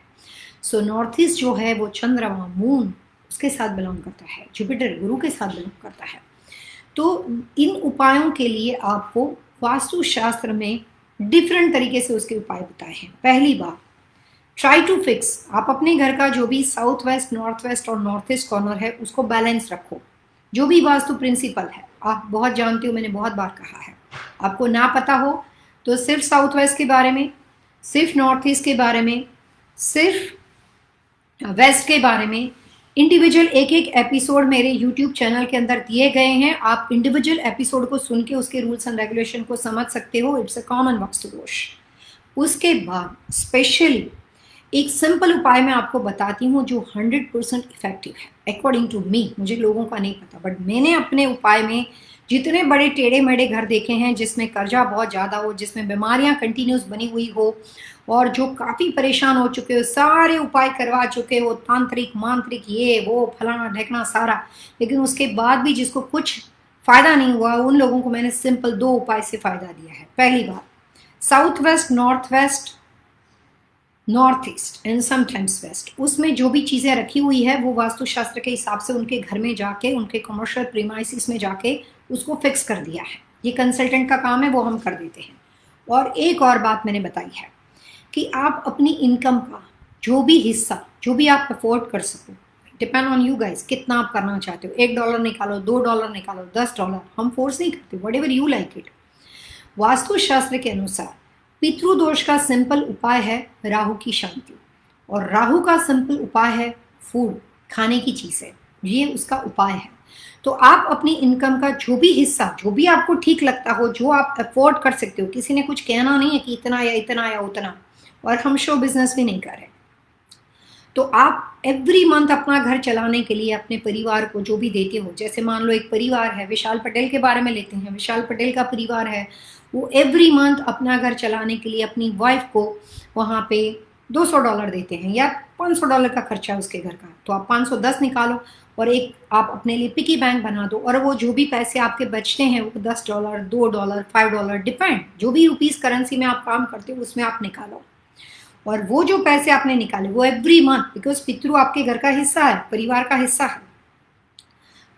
सो नॉर्थ ईस्ट जो है वो चंद्रमा मून उसके साथ बिलोंग करता है, जुपिटर गुरु के साथ बिलोंग करता है। तो इन उपायों के लिए आपको वास्तुशास्त्र में डिफरेंट तरीके से उसके उपाय बताए हैं। पहली बात, ट्राई टू फिक्स, आप अपने घर का जो भी साउथ वेस्ट, नॉर्थ वेस्ट और नॉर्थ ईस्ट कॉर्नर है उसको बैलेंस रखो। जो भी वास्तु प्रिंसिपल है, आप बहुत जानते हो, मैंने बहुत बार कहा है। आपको ना पता हो तो सिर्फ साउथ वेस्ट के बारे में, सिर्फ नॉर्थ ईस्ट के बारे में, सिर्फ वेस्ट के बारे में इंडिविजुअल एक एक एपिसोड मेरे यूट्यूब चैनल के अंदर दिए गए हैं। आप इंडिविजुअल एपिसोड को सुन के उसके रूल्स एंड रेगुलेशन को समझ सकते हो। इट्स अ कॉमन वास्तु दोष। उसके बाद स्पेशली एक सिंपल उपाय मैं आपको बताती हूँ जो 100% इफेक्टिव है अकॉर्डिंग टू मी। मुझे लोगों का नहीं पता, बट मैंने अपने उपाय में जितने बड़े टेढ़े मेढ़े घर देखे हैं जिसमें कर्जा बहुत ज़्यादा हो, जिसमें बीमारियां कंटिन्यूस बनी हुई हो, और जो काफ़ी परेशान हो चुके हो, सारे उपाय करवा चुके हो, तांत्रिक मांत्रिक ये वो फलाना ढेकना सारा, लेकिन उसके बाद भी जिसको कुछ फ़ायदा नहीं हुआ, उन लोगों को मैंने सिंपल 2 उपाय से फ़ायदा दिया है। पहली बात, south west, north west, north east and sometimes west, उसमें जो भी चीज़ें रखी हुई है वो वास्तुशास्त्र के हिसाब से उनके घर में जाके, उनके कमर्शियल प्रीमाइसिस में जाके उसको फिक्स कर दिया है। ये कंसल्टेंट का काम है, वो हम कर देते हैं। और एक और बात मैंने बताई है कि आप अपनी इनकम का जो भी हिस्सा, जो भी आप अफोर्ड कर सको, डिपेंड ऑन यू गाइस, कितना आप करना चाहते हो। $1 निकालो, $2 निकालो, $10, हम फोर्स नहीं करते, whatever you like it. वास्तुशास्त्र के अनुसार पितृदोष का सिंपल उपाय है राहु की शांति, और राहु का सिंपल उपाय है फूड, खाने की चीज़ है, ये उसका उपाय है। तो आप अपनी इनकम का जो भी हिस्सा, जो भी आपको ठीक लगता हो, जो आप अफोर्ड कर सकते हो, किसी ने कुछ कहना नहीं है कि इतना या उतना, और हम शो बिजनेस भी नहीं कर रहे, तो आप एवरी मंथ अपना घर चलाने के लिए अपने परिवार को जो भी देते हो, जैसे मान लो एक परिवार है, विशाल पटेल के बारे में लेते हैं, विशाल पटेल का परिवार है, वो एवरी मंथ अपना घर चलाने के लिए अपनी वाइफ को वहाँ पे $200 देते हैं, या $500 का खर्चा उसके घर का, तो आप 510 निकालो और एक आप अपने लिए पिकी बैंक बना दो, और वो जो भी पैसे आपके बचते हैं वो $10, $2, $5 डिपेंड, जो भी रुपीज़ करेंसी में आप काम करते हो उसमें आप निकालो। और वो जो पैसे आपने निकाले वो एवरी मंथ, बिकॉज पितृ आपके घर का हिस्सा है, परिवार का हिस्सा है,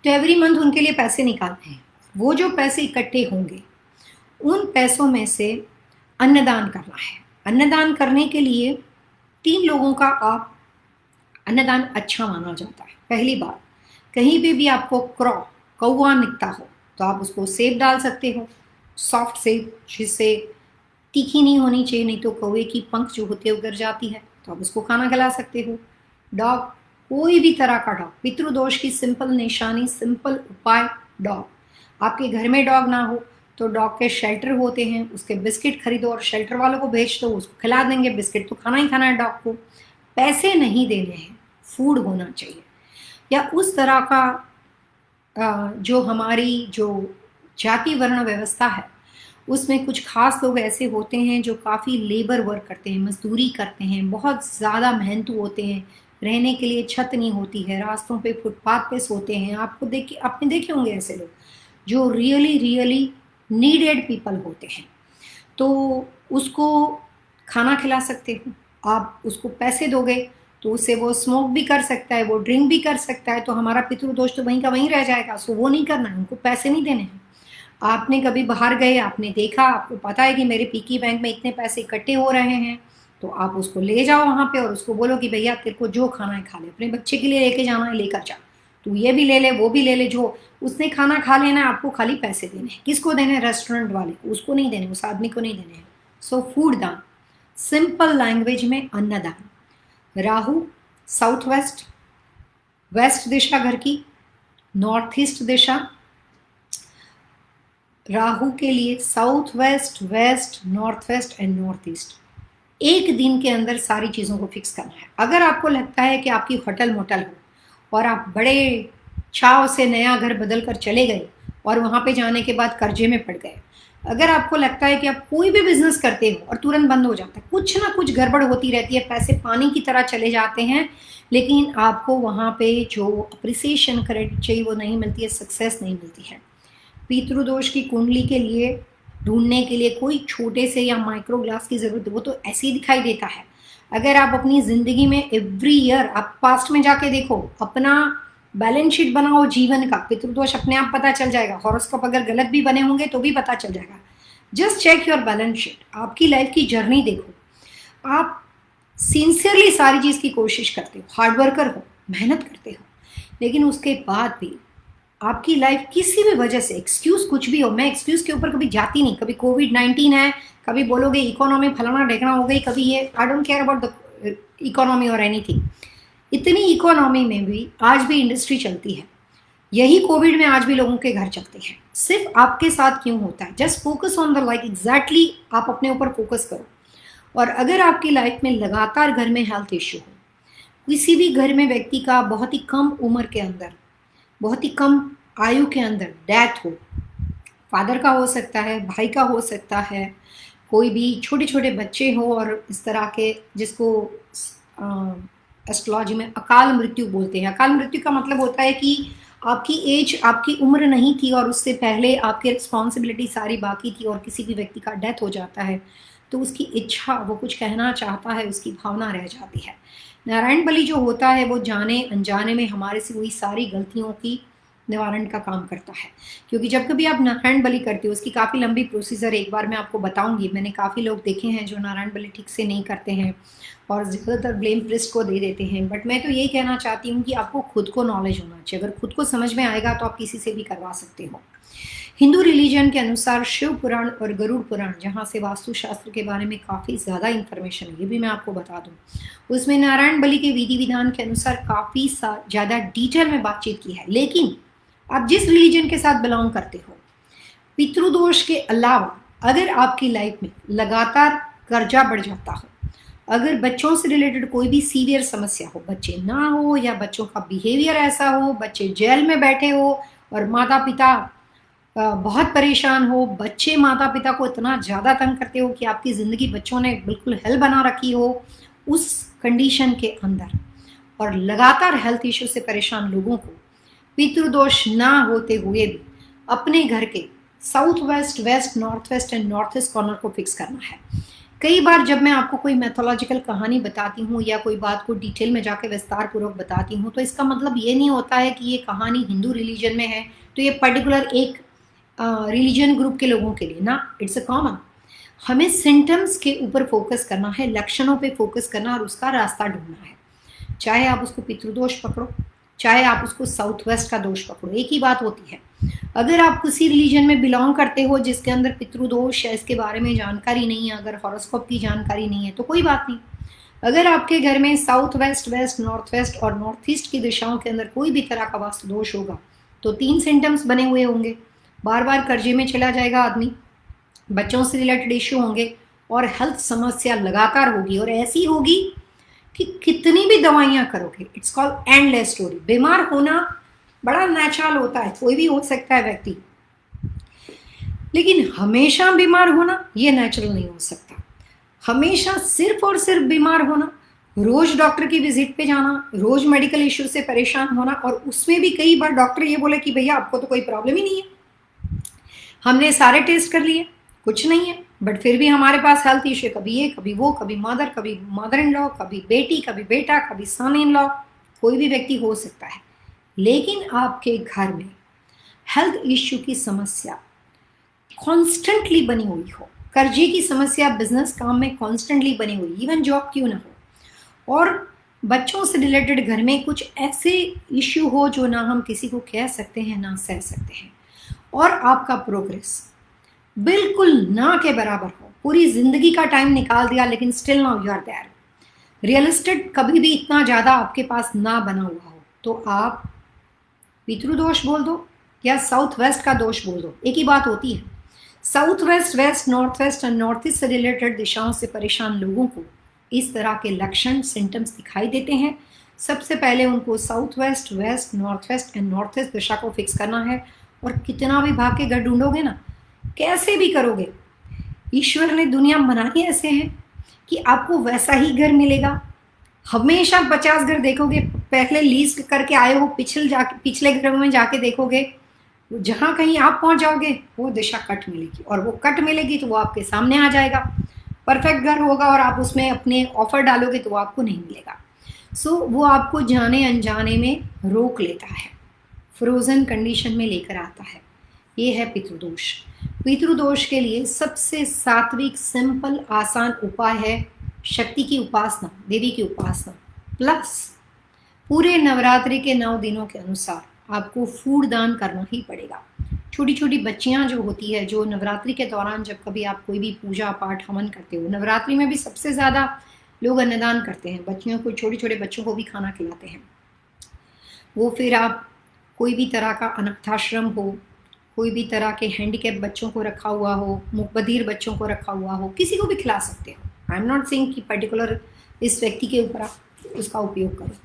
तो एवरी मंथ उनके लिए पैसे निकालते हैं। वो जो पैसे इकट्ठे होंगे उन पैसों में से अन्नदान करना है। अन्नदान करने के लिए 3 लोगों का आप अन्नदान अच्छा माना जाता है। पहली बात, कहीं भी आपको कौवा निकता हो तो आप उसको सेब डाल सकते हो, सॉफ्ट सेब, जिससे तीखी नहीं होनी चाहिए, नहीं तो कौवे की पंख जो होती है उतर जाती है, तो आप उसको खाना खिला सकते हो। डॉग, कोई भी तरह का डॉग, पितृदोष की सिंपल निशानी, सिंपल उपाय डॉग। आपके घर में डॉग ना हो तो डॉग के शेल्टर होते हैं, उसके बिस्किट खरीदो और शेल्टर वालों को भेज दो, उसको खिला देंगे। बिस्किट तो खाना ही खाना है डॉग को, पैसे नहीं देने हैं, फूड होना चाहिए। या उस तरह का जो हमारी जो जाति वर्ण व्यवस्था है उसमें कुछ खास लोग ऐसे होते हैं जो काफ़ी लेबर वर्क करते हैं, मजदूरी करते हैं, बहुत ज़्यादा मेहनतू होते हैं, रहने के लिए छत नहीं होती है, रास्तों पे फुटपाथ पे सोते हैं। आपने देखे होंगे ऐसे लोग जो रियली नीडेड पीपल होते हैं, तो उसको खाना खिला सकते हो। आप उसको पैसे दोगे तो उससे वो स्मोक भी कर सकता है, वो ड्रिंक भी कर सकता है, तो हमारा पितृदोष तो वहीं का वहीं रह जाएगा। सो वो नहीं करना है, उनको पैसे नहीं देने हैं। आपने कभी बाहर गए, आपने देखा, आपको पता है कि मेरे पिकी बैंक में इतने पैसे इकट्ठे हो रहे हैं, तो आप उसको ले जाओ वहाँ पे और उसको बोलो कि भैया तेरे को जो खाना है खा ले, अपने बच्चे के लिए लेके जाना है लेकर जा, तू ये भी ले ले वो भी ले ले, जो उसने खाना खा लेना है, आपको खाली पैसे देने हैं। किसको देने हैं? रेस्टोरेंट वाले को, उसको नहीं देने, उस आदमी को नहीं देने हैं। सो फूड दान, सिंपल लैंग्वेज में अन्नदान। राहु साउथ वेस्ट, वेस्ट दिशा घर की, नॉर्थ ईस्ट दिशा। राहु के लिए south west, west, north west and north east. एक दिन के अंदर सारी चीज़ों को फिक्स करना है। अगर आपको लगता है कि आपकी होटल मोटल हो और आप बड़े चाव से नया घर बदल कर चले गए और वहाँ पे जाने के बाद कर्जे में पड़ गए, अगर आपको लगता है कि आप कोई भी बिजनेस करते हो और तुरंत बंद हो जाता है, कुछ ना कुछ गड़बड़ होती रहती है, पैसे पानी की तरह चले जाते हैं, लेकिन आपको वहाँ पे जो अप्रिसिएशन क्रेडिट चाहिए वो नहीं मिलती है, सक्सेस नहीं मिलती है। पितृदोष की कुंडली के लिए ढूंढने के लिए कोई छोटे से या माइक्रो ग्लास की ज़रूरत, वो तो ऐसे ही दिखाई देता है। अगर आप अपनी ज़िंदगी में एवरी ईयर आप पास्ट में जाके देखो, अपना बैलेंस शीट बनाओ जीवन का, पितृदोष अपने आप पता चल जाएगा। हॉरोस्कोप अगर गलत भी बने होंगे तो भी पता चल जाएगा। Just check your balance sheet, आपकी लाइफ की जर्नी देखो। आप सिंसियरली सारी चीज़ की कोशिश करते हो, हार्ड वर्कर हो, मेहनत करते हो, लेकिन उसके बाद भी आपकी लाइफ किसी भी वजह से, एक्सक्यूज़ कुछ भी हो, मैं एक्सक्यूज़ के ऊपर कभी जाती नहीं, कभी कोविड-19 है, कभी बोलोगे इकोनॉमी फलाना ढेकना हो गई, कभी ये, I don't care about the economy और एनीथिंग। इतनी इकोनॉमी में भी आज भी इंडस्ट्री चलती है, यही कोविड में आज भी लोगों के घर चलते हैं। सिर्फ आपके साथ क्यों होता है? Just focus on the life, exactly आप अपने ऊपर फोकस करो। और अगर आपकी लाइफ में लगातार घर में हेल्थ इश्यू हो, किसी भी घर में व्यक्ति का बहुत ही कम उम्र के अंदर, बहुत ही कम आयु के अंदर डेथ हो, फादर का हो सकता है, भाई का हो सकता है, कोई भी छोटे छोटे बच्चे हो और इस तरह के, जिसको एस्ट्रोलॉजी में अकाल मृत्यु बोलते हैं। अकाल मृत्यु का मतलब होता है कि आपकी एज, आपकी उम्र नहीं थी और उससे पहले आपकी रिस्पॉन्सिबिलिटी सारी बाकी थी और किसी भी व्यक्ति का डेथ हो जाता है तो उसकी इच्छा, वो कुछ कहना चाहता है, उसकी भावना रह जाती है। नारायण बलि जो होता है वो जाने अनजाने में हमारे से हुई सारी गलतियों की निवारण का काम करता है। क्योंकि जब कभी आप नारायण बलि करते हो, उसकी काफ़ी लंबी प्रोसीजर, एक बार मैं आपको बताऊंगी। मैंने काफ़ी लोग देखे हैं जो नारायण बलि ठीक से नहीं करते हैं और ज़्यादातर ब्लेम प्रिस्ट को दे देते हैं। बट मैं तो यही कहना चाहती हूँ कि आपको खुद को नॉलेज होना चाहिए। अगर खुद को समझ में आएगा तो आप किसी से भी करवा सकते हो। हिंदू रिलीजन के अनुसार शिव पुराण और गरुड़ पुराण, जहाँ से वास्तुशास्त्र के बारे में काफ़ी ज़्यादा इंफॉर्मेशन है, ये भी मैं आपको बता दूँ, उसमें नारायण बलि के विधि विधान के अनुसार काफ़ी ज़्यादा डिटेल में बातचीत की है। लेकिन आप जिस रिलीजन के साथ बिलोंग करते हो, पितृदोष के अलावा अगर आपकी लाइफ में लगातार कर्जा बढ़ जाता हो, अगर बच्चों से रिलेटेड कोई भी सीवियर समस्या हो, बच्चे ना हो या बच्चों का बिहेवियर ऐसा हो, बच्चे जेल में बैठे हो और माता पिता बहुत परेशान हो, बच्चे माता पिता को इतना ज़्यादा तंग करते हो कि आपकी ज़िंदगी बच्चों ने बिल्कुल हेल बना रखी हो, उस कंडीशन के अंदर और लगातार हेल्थ इश्यू से परेशान लोगों को पितृदोष ना होते हुए भी अपने घर के south west, west, north west and north east corner को फिक्स करना है। कई बार जब मैं आपको कोई मैथोलॉजिकल कहानी बताती हूँ या कोई बात को डिटेल में जाके विस्तार पूर्वक बताती हूँ तो इसका मतलब ये नहीं होता है कि ये कहानी हिंदू रिलीजन में है तो ये पर्टिकुलर एक रिलीजन ग्रुप के लोगों के लिए ना, इट्स अ कॉमन। हमें सिम्टम्स के ऊपर फोकस करना है, लक्षणों पे फोकस करना और उसका रास्ता ढूंढना है। चाहे आप उसको पितृदोष पकड़ो, चाहे आप उसको साउथ वेस्ट का दोष पकड़ो, एक ही बात होती है। अगर आप किसी रिलीजन में बिलोंग करते हो जिसके अंदर पितृदोष है, इसके बारे में जानकारी नहीं है, अगर हॉरोस्कोप की जानकारी नहीं है तो कोई बात नहीं। अगर आपके घर में south west, west, north west और नॉर्थ ईस्ट की दिशाओं के अंदर कोई भी तरह का वास्तु दोष होगा तो 3 सिम्टम्स बने हुए होंगे। बार बार कर्जे में चला जाएगा आदमी, बच्चों से रिलेटेड इश्यू होंगे और हेल्थ समस्या लगातार होगी और ऐसी होगी कि कितनी भी दवाइयाँ करोगे, इट्स कॉल्ड एंडलेस स्टोरी। बीमार होना बड़ा नेचुरल होता है, कोई भी हो सकता है व्यक्ति, लेकिन हमेशा बीमार होना ये नेचुरल नहीं हो सकता। हमेशा सिर्फ और सिर्फ बीमार होना, रोज डॉक्टर की विजिट पे जाना, रोज मेडिकल इश्यू से परेशान होना और उसमें भी कई बार डॉक्टर ये बोले कि भैया आपको तो कोई प्रॉब्लम ही नहीं है, हमने सारे टेस्ट कर लिए, कुछ नहीं है, बट फिर भी हमारे पास हेल्थ इश्यू, कभी ये कभी वो, कभी मदर इन लॉ, कभी बेटी, कभी बेटा, कभी सन इन लॉ, कोई भी व्यक्ति हो सकता है। लेकिन आपके घर में हेल्थ इश्यू की समस्या कॉन्स्टेंटली बनी हुई हो, कर्जे की समस्या बिजनेस काम में कॉन्स्टेंटली बनी हुई, इवन जॉब क्यों ना हो, और बच्चों से रिलेटेड घर में कुछ ऐसे इश्यू हो जो ना हम किसी को कह सकते हैं ना सह सकते हैं, और आपका प्रोग्रेस बिल्कुल ना के बराबर हो, पूरी जिंदगी का टाइम निकाल दिया लेकिन still now you are there, real estate कभी भी इतना ज़्यादा आपके पास ना बना हुआ हो, तो आप पितृदोष बोल दो या साउथ वेस्ट का दोष बोल दो, एक ही बात होती है। South west, west, north west and north east से रिलेटेड दिशाओं से परेशान लोगों को इस तरह के लक्षण, सिम्टम्स दिखाई देते हैं। सबसे पहले उनको south west, west, north west and north east दिशा को फिक्स करना है, और कितना भी भाग के घर ढूंढोगे ना, कैसे भी करोगे, ईश्वर ने दुनिया बनाई ऐसे है कि आपको वैसा ही घर मिलेगा। हमेशा 50 घर देखोगे, पहले लीज करके आए हो, पिछले घरों में जाके देखोगे, जहां कहीं आप पहुंच जाओगे वो दिशा कट मिलेगी, और वो कट मिलेगी तो वो आपके सामने आ जाएगा। परफेक्ट घर होगा और आप उसमें अपने ऑफर डालोगे तो वो आपको नहीं मिलेगा। सो वो आपको जाने अनजाने में रोक लेता है, फ्रोजन कंडीशन में लेकर आता है। ये है पितृदोष। पितृदोष के लिए सबसे सात्विक, सिंपल, आसान उपाय है शक्ति की उपासना, देवी की उपासना, प्लस पूरे नवरात्रि के 9 दिनों के अनुसार आपको फूड दान करना ही पड़ेगा। छोटी छोटी बच्चियां जो होती है, जो नवरात्रि के दौरान जब कभी आप कोई भी पूजा पाठ हवन करते हो, नवरात्रि में भी सबसे ज़्यादा लोग अन्नदान करते हैं, बच्चियों को, छोटे छोटे बच्चों को भी खाना खिलाते हैं। वो फिर आप कोई भी तरह का अनाथाश्रम हो, कोई भी तरह के हैंडीकैप बच्चों को रखा हुआ हो, मुकबधीर बच्चों को रखा हुआ हो, किसी को भी खिला सकते हो। आई एम नॉट सेइंग कि पर्टिकुलर इस व्यक्ति के ऊपर आप उसका उपयोग करो।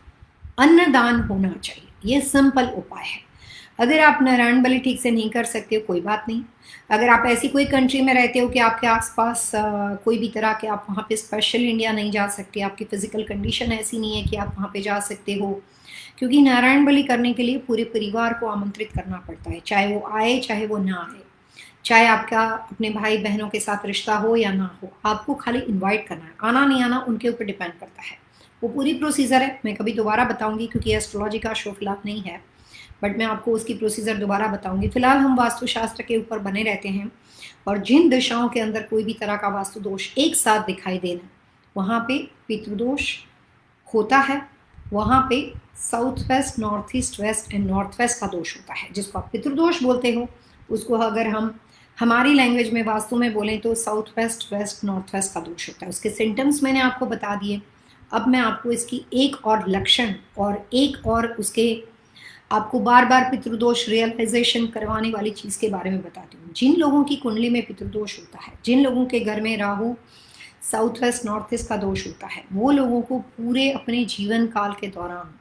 अन्नदान होना चाहिए, ये सिंपल उपाय है। अगर आप नारायण बलि ठीक से नहीं कर सकते हो कोई बात नहीं। अगर आप ऐसी कोई कंट्री में रहते हो कि आपके आसपास कोई भी तरह के, आप वहाँ पे स्पेशल इंडिया नहीं जा सकते, आपकी फिजिकल कंडीशन ऐसी नहीं है कि आप वहाँ पे जा सकते हो, क्योंकि नारायण बलि करने के लिए पूरे परिवार को आमंत्रित करना पड़ता है, चाहे वो आए चाहे वो ना आए, चाहे आपका अपने भाई बहनों के साथ रिश्ता हो या ना हो, आपको खाली इनवाइट करना है। आना नहीं आना उनके ऊपर डिपेंड करता है। वो पूरी प्रोसीजर है, मैं कभी दोबारा बताऊंगी क्योंकि एस्ट्रोलॉजी का शो फिलहाल नहीं है, बट मैं आपको उसकी प्रोसीजर दोबारा बताऊंगी। फिलहाल हम वास्तुशास्त्र के ऊपर बने रहते हैं, और जिन दिशाओं के अंदर कोई भी तरह का वास्तु दोष एक साथ दिखाई देना, वहाँ पे पितृदोष होता है, वहाँ पे south west, north east, west and north west का दोष होता है, जिसको आप पितृदोष बोलते हो। उसको अगर हम हमारी लैंग्वेज में वास्तु में बोलें तो south west, west, north west का दोष होता है। उसके सिम्टम्स मैंने आपको बता दिए। अब मैं आपको इसकी एक और लक्षण और एक और उसके आपको बार बार पितृदोष रियलाइजेशन करवाने वाली चीज़ के बारे में बताती हूँ। जिन लोगों की कुंडली में पितृदोष होता है, जिन लोगों के घर में Rahu south west, north east का दोष होता है, वो लोगों को पूरे अपने जीवन काल के दौरान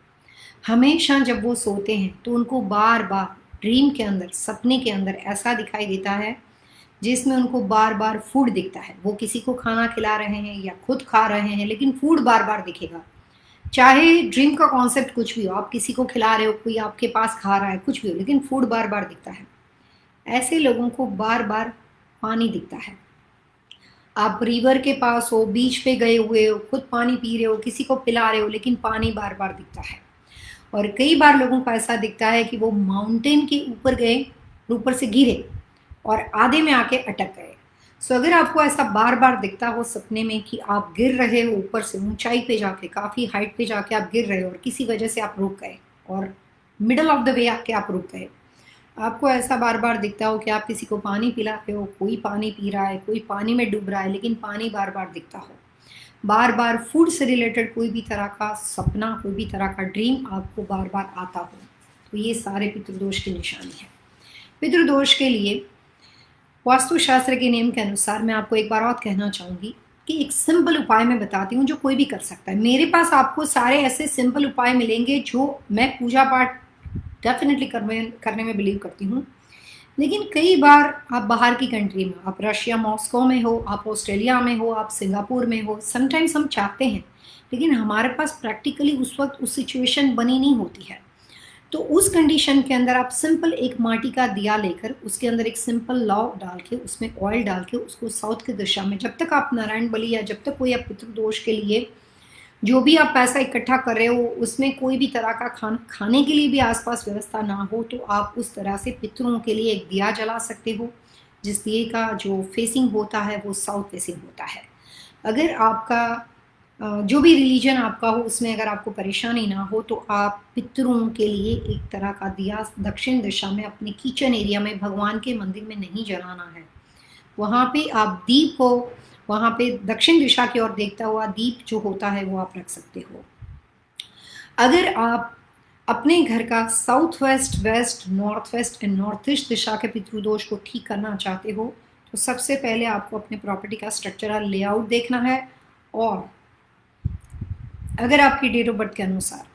हमेशा जब वो सोते हैं तो उनको बार बार ड्रीम के अंदर, सपने के अंदर ऐसा दिखाई देता है जिसमें उनको बार बार फूड दिखता है। वो किसी को खाना खिला रहे हैं या खुद खा रहे हैं, लेकिन फूड बार बार दिखेगा। चाहे ड्रीम का कॉन्सेप्ट कुछ भी हो, आप किसी को खिला रहे हो, कोई आपके पास खा रहा है, कुछ भी हो, लेकिन फूड बार बार दिखता है। ऐसे लोगों को बार बार पानी दिखता है। आप रिवर के पास हो, बीच पे गए हुए हो, खुद पानी पी रहे हो, किसी को पिला रहे हो, लेकिन पानी बार बार दिखता है। और कई बार लोगों को ऐसा दिखता है कि वो माउंटेन के ऊपर गए, ऊपर से गिरे और आधे में आके अटक गए। सो अगर आपको ऐसा बार बार दिखता हो सपने में कि आप गिर रहे हो, ऊपर से ऊंचाई पे जाके, काफ़ी हाइट पे जाके आप गिर रहे हो और किसी वजह से आप रुक गए और मिडल ऑफ द वे आके आप रुक गए, आपको ऐसा बार बार दिखता हो कि आप किसी को पानी पिला रहे हो, कोई पानी पी रहा है, कोई पानी में डूब रहा है, लेकिन पानी बार बार दिखता हो, बार बार फूड से रिलेटेड कोई भी तरह का सपना, कोई भी तरह का ड्रीम आपको बार बार आता हो, तो ये सारे पितृदोष की निशानी है। पितृदोष के लिए वास्तुशास्त्र के नियम के अनुसार मैं आपको एक बार और कहना चाहूँगी कि एक सिंपल उपाय मैं बताती हूँ जो कोई भी कर सकता है। मेरे पास आपको सारे ऐसे सिंपल उपाय मिलेंगे जो मैं पूजा पाठ डेफिनेटली करने में बिलीव करती हूँ, लेकिन कई बार आप बाहर की कंट्री में, आप रशिया मॉस्को में हो, आप ऑस्ट्रेलिया में हो, आप सिंगापुर में हो, समटाइम्स हम चाहते हैं लेकिन हमारे पास प्रैक्टिकली उस वक्त उस सिचुएशन बनी नहीं होती है। तो उस कंडीशन के अंदर आप सिंपल एक माटी का दिया लेकर उसके अंदर एक सिंपल लौंग डाल के, उसमें ऑयल डाल के, उसको साउथ की दिशा में, जब तक आप नारायण बलि या जब तक कोई आप पितृदोष के लिए जो भी आप पैसा इकट्ठा कर रहे हो उसमें कोई भी तरह का खाने के लिए भी आसपास व्यवस्था ना हो, तो आप उस तरह से पितरों के लिए एक दिया जला सकते हो, जिस दिए का जो फेसिंग होता है वो साउथ फेसिंग होता है। अगर आपका जो भी रिलीजन आपका हो उसमें अगर आपको परेशानी ना हो तो आप पितरों के लिए एक तरह का दिया दक्षिण दिशा में अपने किचन एरिया में, भगवान के मंदिर में नहीं जलाना है, वहाँ पे आप दीप को, वहाँ पे दक्षिण दिशा की ओर देखता हुआ दीप जो होता है वो आप रख सकते हो। अगर आप अपने घर का south west, west, north west and north east दिशा के पितृदोष को ठीक करना चाहते हो तो सबसे पहले आपको अपने प्रॉपर्टी का स्ट्रक्चरल लेआउट देखना है, और अगर आपकी डेट ऑफ बर्थ के अनुसार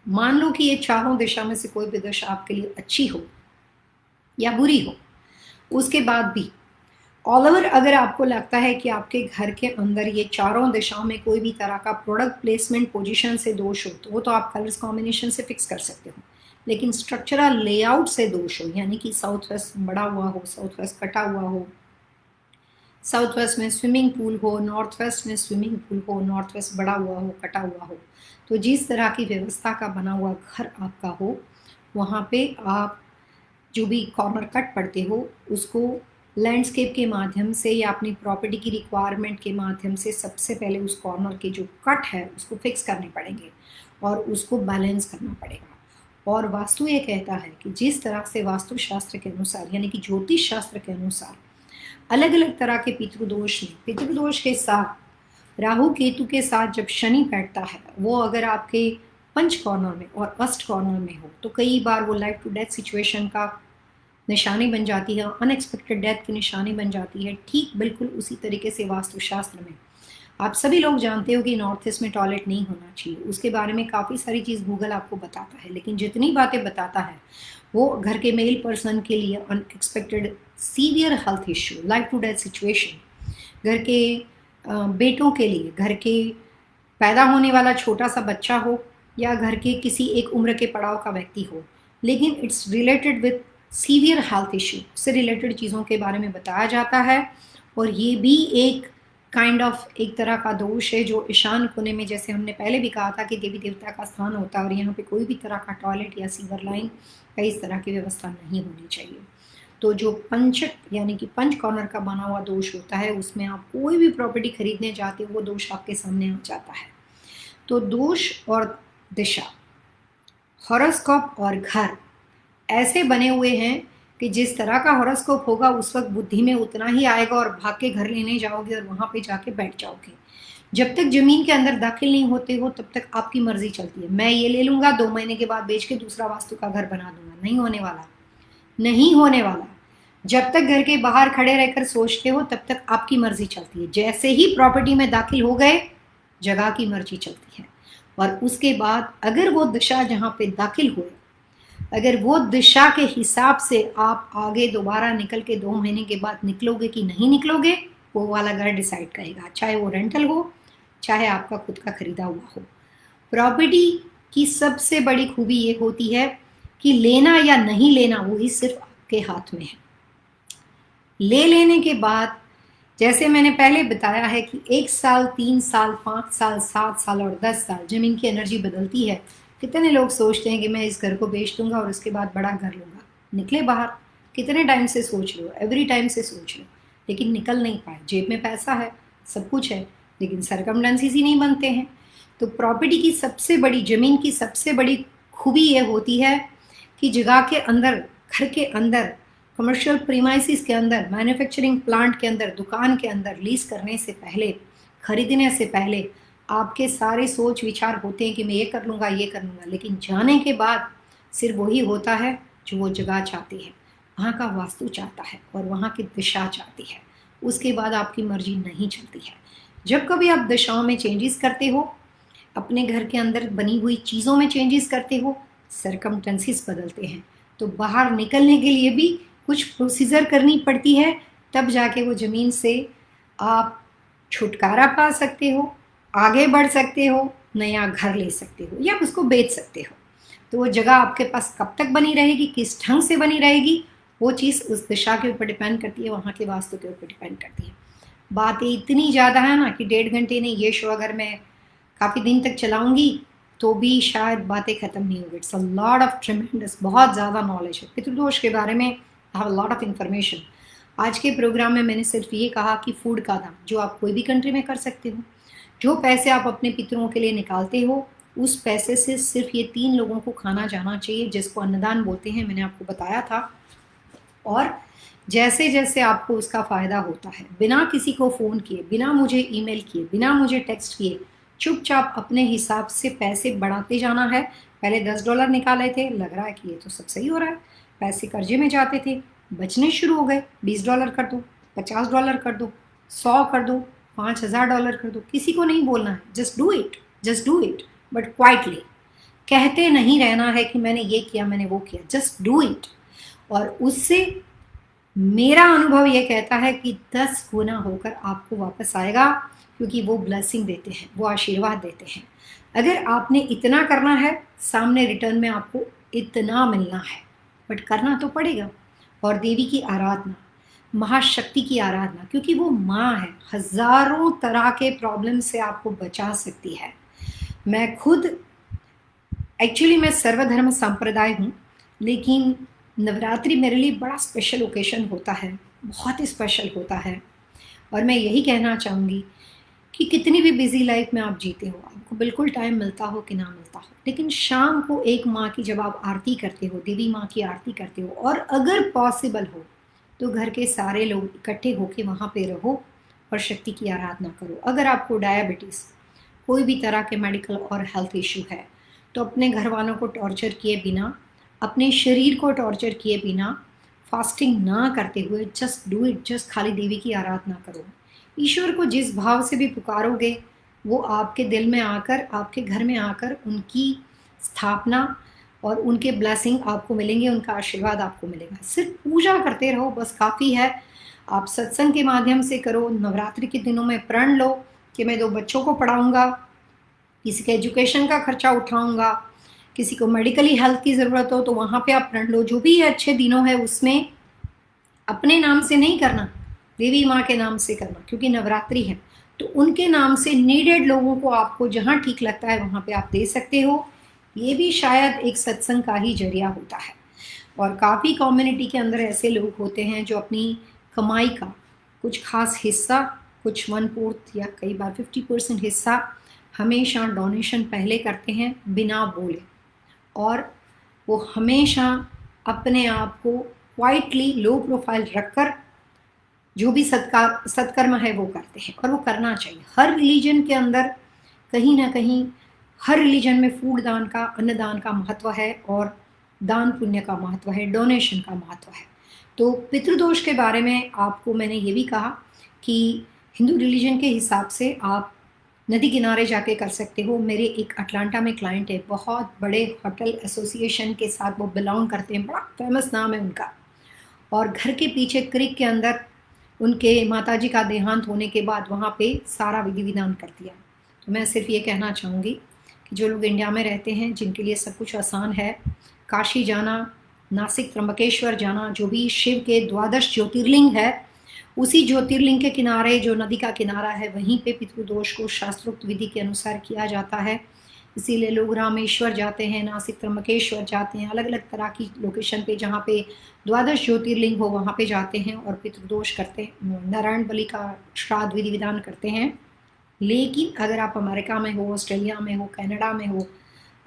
मान लो कि ये चारों दिशा में से कोई भी दिशा आपके लिए अच्छी हो या बुरी हो, उसके बाद भी ऑल ओवर अगर आपको लगता है कि आपके घर के अंदर ये चारों दिशाओं में कोई भी तरह का प्रोडक्ट प्लेसमेंट पोजीशन से दोष हो तो वो तो आप कलर्स कॉम्बिनेशन से फिक्स कर सकते हो, लेकिन स्ट्रक्चरल लेआउट से दोष हो, यानी कि साउथ वेस्ट बड़ा हुआ हो, साउथ वेस्ट कटा हुआ हो, साउथ वेस्ट में स्विमिंग पूल हो, नॉर्थ वेस्ट में स्विमिंग पूल हो, नॉर्थ वेस्ट बड़ा हुआ हो, कटा हुआ हो, तो जिस तरह की व्यवस्था का बना हुआ घर आपका हो वहाँ पे आप जो भी कॉर्नर कट पड़ते हो उसको लैंडस्केप के माध्यम से या अपनी प्रॉपर्टी की रिक्वायरमेंट के माध्यम से सबसे पहले उस कॉर्नर के जो कट है उसको फिक्स करने पड़ेंगे और उसको बैलेंस करना पड़ेगा। और वास्तु ये कहता है कि जिस तरह से वास्तुशास्त्र के अनुसार, यानी कि ज्योतिष शास्त्र के अनुसार अलग अलग तरह के पितृदोष में, पितृदोष के साथ राहु केतु के साथ जब शनि बैठता है वो अगर आपके पंच कॉर्नर में और अष्ट कॉर्नर में हो तो कई बार वो लाइफ टू डेथ सिचुएशन का निशानी बन जाती है, अनएक्सपेक्टेड डेथ की निशानी बन जाती है। ठीक बिल्कुल उसी तरीके से वास्तुशास्त्र में आप सभी लोग जानते हो कि नॉर्थ ईस्ट में टॉयलेट नहीं होना चाहिए, उसके बारे में काफ़ी सारी चीज़ गूगल आपको बताता है, लेकिन जितनी बातें बताता है वो घर के मेल पर्सन के लिए unexpected severe health issue, life to death situation, घर के बेटों के लिए, घर के पैदा होने वाला छोटा सा बच्चा हो या घर के किसी एक उम्र के पड़ाव का व्यक्ति हो, लेकिन it's related with severe health issue से रिलेटेड चीज़ों के बारे में बताया जाता है। और ये भी एक एक तरह का दोष है जो ईशान कोने में, जैसे हमने पहले भी कहा था कि देवी देवता का स्थान होता है और यहाँ पे कोई भी तरह का टॉयलेट या सीवर लाइन या इस तरह की व्यवस्था नहीं होनी चाहिए। तो जो पंचक यानी कि पंच कॉर्नर का बना हुआ दोष होता है, उसमें आप कोई भी प्रॉपर्टी खरीदने जाते हो वो दोष आपके सामने आ जाता है। तो दोष और दिशा, हॉरोस्कोप और घर ऐसे बने हुए हैं कि जिस तरह का हॉरोस्कोप होगा उस वक्त बुद्धि में उतना ही आएगा और भाग के घर लेने जाओगे और वहाँ पे जाके बैठ जाओगे। जब तक जमीन के अंदर दाखिल नहीं होते हो तब तक आपकी मर्जी चलती है। मैं ये ले लूँगा, 2 महीने के बाद बेच के दूसरा वास्तु का घर बना दूंगा, नहीं होने वाला, नहीं होने वाला। जब तक घर के बाहर खड़े रहकर सोचते हो तब तक आपकी मर्जी चलती है। जैसे ही प्रॉपर्टी में दाखिल हो गए, जगह की मर्जी चलती है। और उसके बाद अगर वो दिशा जहाँ पे दाखिल हुए, अगर वो दिशा के हिसाब से आप आगे दोबारा निकल के 2 महीने के बाद निकलोगे कि नहीं निकलोगे, वो वाला घर डिसाइड करेगा, चाहे वो रेंटल हो चाहे आपका खुद का खरीदा हुआ हो। प्रॉपर्टी की सबसे बड़ी खूबी ये होती है कि लेना या नहीं लेना वही सिर्फ आपके हाथ में है। ले लेने के बाद, जैसे मैंने पहले बताया है कि 1 साल, 3 साल, 5 साल, 7 साल और 10 साल जमीन की एनर्जी बदलती है। कितने लोग सोचते हैं कि मैं इस घर को बेच दूंगा और उसके बाद बड़ा घर लूंगा, निकले बाहर। कितने टाइम से सोच लो, एवरी टाइम से सोच लो, लेकिन निकल नहीं पाए। जेब में पैसा है, सब कुछ है, लेकिन सरकमस्टेंसेस ही नहीं बनते हैं। तो प्रॉपर्टी की सबसे बड़ी, जमीन की सबसे बड़ी खूबी ये होती है कि जगह के अंदर, घर के अंदर, कमर्शियल प्रीमाइसिस के अंदर, मैन्युफैक्चरिंग प्लांट के अंदर, दुकान के अंदर लीज करने से पहले, खरीदने से पहले आपके सारे सोच विचार होते हैं कि मैं ये कर लूँगा, ये कर लूँगा, लेकिन जाने के बाद सिर्फ वही होता है जो वो जगह चाहती है, वहाँ का वास्तु चाहता है और वहाँ की दिशा चाहती है। उसके बाद आपकी मर्जी नहीं चलती है। जब कभी आप दिशाओं में चेंजेस करते हो, अपने घर के अंदर बनी हुई चीज़ों में चेंजेस करते हो, सरकमस्टेंसेस बदलते हैं, तो बाहर निकलने के लिए भी कुछ प्रोसीजर करनी पड़ती है, तब जाके वो ज़मीन से आप छुटकारा पा सकते हो, आगे बढ़ सकते हो, नया घर ले सकते हो या उसको बेच सकते हो। तो वो जगह आपके पास कब तक बनी रहेगी, किस ढंग से बनी रहेगी, वो चीज़ उस दिशा के ऊपर डिपेंड करती है, वहाँ के वास्तु के ऊपर डिपेंड करती है। बातें इतनी ज़्यादा है ना कि 1.5 घंटे नहीं, ये शो अगर मैं काफ़ी दिन तक चलाऊंगी तो भी शायद बातें ख़त्म नहीं होगी। इट्स अ लॉट ऑफ ट्रेमेंडस, बहुत ज़्यादा नॉलेज है पितृदोष के बारे में। I have a lot of information. आज के प्रोग्राम में मैंने सिर्फ ये कहा कि फूड का दान जो आप कोई भी कंट्री में कर सकते हो, जो पैसे आप अपने पितरों के लिए निकालते हो, उस पैसे से सिर्फ ये 3 लोगों को खाना जाना चाहिए, जिसको अन्नदान बोलते हैं, मैंने आपको बताया था। और जैसे जैसे आपको उसका फ़ायदा होता है, बिना किसी को फ़ोन किए, बिना मुझे ईमेल किए, बिना मुझे टेक्स्ट किए, चुपचाप अपने हिसाब से पैसे बढ़ाते जाना है। पहले $10 निकाले थे, लग रहा है कि ये तो सब सही हो रहा है, पैसे कर्जे में जाते थे, बचने शुरू हो गए। $20 कर दो, $50 कर दो, 100 कर दो, $5000 कर दो, किसी को नहीं बोलना है, just do it, just do it, but quietly. कहते नहीं रहना है कि मैंने ये किया, मैंने वो किया, जस्ट डू इट। और उससे मेरा अनुभव ये कहता है कि 10 गुना होकर आपको वापस आएगा, क्योंकि वो ब्लेसिंग देते हैं, वो आशीर्वाद देते हैं। अगर आपने इतना करना है, सामने रिटर्न में आपको इतना मिलना है, बट करना तो पड़ेगा। और देवी की आराधना, महाशक्ति की आराधना, क्योंकि वो माँ है, हजारों तरह के प्रॉब्लम से आपको बचा सकती है। मैं खुद एक्चुअली मैं सर्वधर्म संप्रदाय हूँ, लेकिन नवरात्रि मेरे लिए बड़ा स्पेशल ओकेशन होता है, बहुत ही स्पेशल होता है। और मैं यही कहना चाहूँगी कि कितनी भी बिजी लाइफ में आप जीते हो, आपको बिल्कुल टाइम मिलता हो कि ना मिलता हो, लेकिन शाम को एक माँ की जब आप आरती करते हो, देवी माँ की आरती करते हो, और अगर पॉसिबल हो तो घर के सारे लोग इकट्ठे होके वहाँ पे रहो और शक्ति की आराधना करो। अगर आपको डायबिटीज़, कोई भी तरह के मेडिकल और हेल्थ इश्यू है, तो अपने घर वालों को टॉर्चर किए बिना, अपने शरीर को टॉर्चर किए बिना, फास्टिंग ना करते हुए, जस्ट डू इट, जस्ट खाली देवी की आराधना करो। ईश्वर को जिस भाव से भी पुकारोगे वो आपके दिल में आकर, आपके घर में आकर उनकी स्थापना और उनके ब्लेसिंग आपको मिलेंगे, उनका आशीर्वाद आपको मिलेगा। सिर्फ पूजा करते रहो बस काफ़ी है। आप सत्संग के माध्यम से करो, नवरात्रि के दिनों में प्रण लो कि मैं 2 बच्चों को पढ़ाऊँगा, किसी के एजुकेशन का खर्चा उठाऊँगा, किसी को मेडिकली हेल्थ की ज़रूरत हो तो वहाँ पे आप प्रण लो। जो भी अच्छे दिनों है उसमें अपने नाम से नहीं करना, देवी माँ के नाम से करना, क्योंकि नवरात्रि है तो उनके नाम से नीडेड लोगों को आपको जहाँ ठीक लगता है वहाँ पे आप दे सकते हो। ये भी शायद एक सत्संग का ही जरिया होता है। और काफ़ी कम्युनिटी के अंदर ऐसे लोग होते हैं जो अपनी कमाई का कुछ खास हिस्सा, कुछ 1/4 या कई बार 50% हिस्सा हमेशा डोनेशन पहले करते हैं बिना बोले, और वो हमेशा अपने आप को क्वाइटली लो प्रोफाइल रखकर जो भी सत्कर्म है वो करते हैं, और वो करना चाहिए। हर रिलीजन के अंदर कहीं ना कहीं, हर रिलीजन में फूड दान का, अन्नदान का महत्व है, और दान पुण्य का महत्व है, डोनेशन का महत्व है। तो पितृदोष के बारे में आपको मैंने ये भी कहा कि हिंदू रिलीजन के हिसाब से आप नदी किनारे जाके कर सकते हो। मेरे एक अटलांटा में क्लाइंट है, बहुत बड़े होटल एसोसिएशन के साथ वो बिलोंग करते हैं, बड़ा फेमस नाम है उनका, और घर के पीछे क्रिक के अंदर उनके माताजी का देहांत होने के बाद वहाँ पे सारा विधि विधान कर दिया। तो मैं सिर्फ ये कहना चाहूँगी कि जो लोग इंडिया में रहते हैं, जिनके लिए सब कुछ आसान है, काशी जाना, नासिक त्र्यंबकेश्वर जाना, जो भी शिव के 12 ज्योतिर्लिंग है, उसी ज्योतिर्लिंग के किनारे जो नदी का किनारा है वहीं पे पितृदोष को शास्त्रोक्त विधि के अनुसार किया जाता है। इसीलिए लोग रामेश्वर जाते हैं, नासिक त्र्यंबकेश्वर जाते हैं, अलग अलग तरह की लोकेशन पे जहाँ पे 12 ज्योतिर्लिंग हो वहाँ पे जाते हैं और पितृदोष करते हैं, नारायण बलि का श्राद्ध विधि विधान करते हैं। लेकिन अगर आप अमेरिका में हो, ऑस्ट्रेलिया में हो, कनाडा में हो,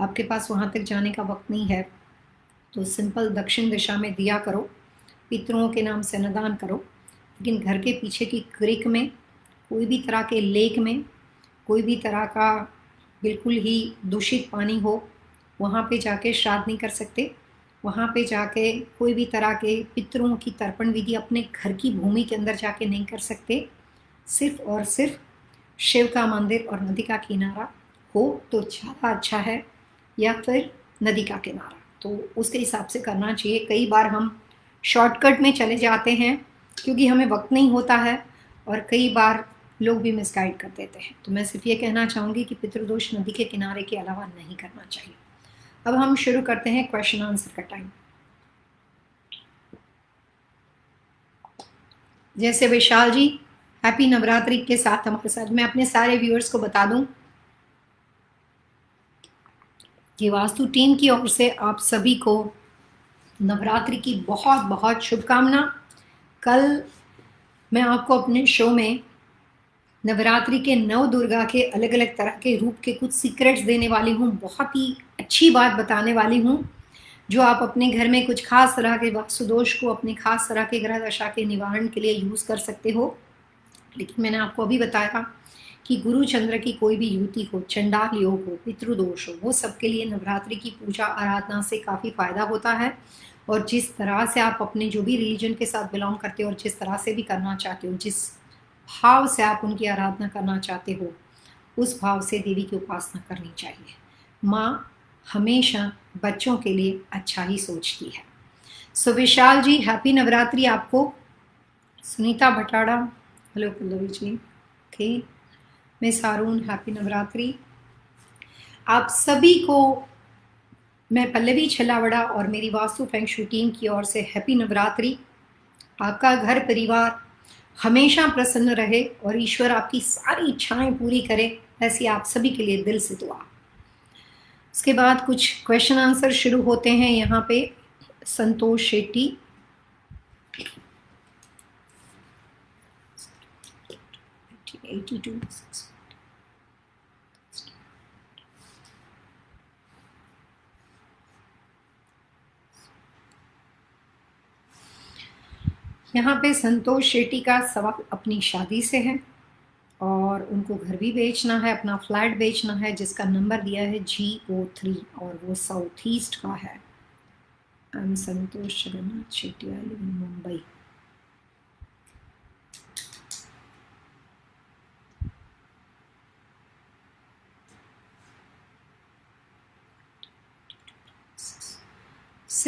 आपके पास वहाँ तक जाने का वक्त नहीं है, तो सिंपल दक्षिण दिशा में दिया करो, पितरों के नाम से अन्नदान करो। लेकिन घर के पीछे की क्रिक में, कोई भी तरह के लेक में, कोई भी तरह का बिल्कुल ही दूषित पानी हो, वहाँ पे जाके श्राद्ध नहीं कर सकते। वहाँ पे जाके कोई भी तरह के पितरों की तर्पण विधि अपने घर की भूमि के अंदर जाके नहीं कर सकते। सिर्फ और सिर्फ शिव का मंदिर और नदी का किनारा हो तो ज़्यादा अच्छा है, या फिर नदी का किनारा, तो उसके हिसाब से करना चाहिए। कई बार हम शॉर्टकट में चले जाते हैं क्योंकि हमें वक्त नहीं होता है, और कई बार लोग भी मिसगाइड कर देते हैं। तो मैं सिर्फ ये कहना चाहूँगी कि पितृदोष नदी के किनारे के अलावा नहीं करना चाहिए। अब हम शुरू करते हैं क्वेश्चन आंसर का टाइम। जैसे विशाल जी, हैप्पी नवरात्रि के साथ हमारे साथ, मैं अपने सारे व्यूअर्स को बता दूं कि वास्तु टीम की ओर से आप सभी को नवरात्रि की बहुत बहुत शुभकामना। कल मैं आपको अपने शो में नवरात्रि के 9 दुर्गा के अलग अलग तरह के रूप के कुछ सीक्रेट्स देने वाली हूँ, बहुत ही अच्छी बात बताने वाली हूँ, जो आप अपने घर में कुछ खास तरह के वास्तु दोष को, अपने खास तरह के ग्रह दशा के निवारण के लिए यूज़ कर सकते हो। लेकिन मैंने आपको अभी बताया कि गुरु चंद्र की कोई भी युति हो, चंडाल योग हो, पितृदोष हो, वो सबके लिए नवरात्रि की पूजा आराधना से काफ़ी फायदा होता है। और जिस तरह से आप अपने जो भी रिलीजन के साथ बिलोंग करते हो और जिस तरह से भी करना चाहते हो, जिस भाव से आप उनकी आराधना करना चाहते हो, उस भाव से देवी की उपासना करनी चाहिए। माँ हमेशा बच्चों के लिए अच्छा ही सोचती है। सो विशाल जी, हैप्पी नवरात्रि आपको। सुनीता भटाड़ा, हेलो पल्लवी जी, ओके। मिस हारून, हैप्पी नवरात्रि। आप सभी को मैं पल्लवी छलावड़ा और मेरी वास्तु फेंग शूई टीम की ओर से हैप्पी नवरात्रि। आपका घर परिवार हमेशा प्रसन्न रहे और ईश्वर आपकी सारी इच्छाएं पूरी करे, ऐसी आप सभी के लिए दिल से दुआ। उसके बाद कुछ क्वेश्चन आंसर शुरू होते हैं यहाँ पे। संतोष शेट्टी, यहाँ पे संतोष शेट्टी का सवाल अपनी शादी से है और उनको घर भी बेचना है, अपना फ्लैट बेचना है, जिसका नंबर दिया है GO3 और वो साउथ ईस्ट का है। I am Santosh Jagannath Shetty, I live in Mumbai.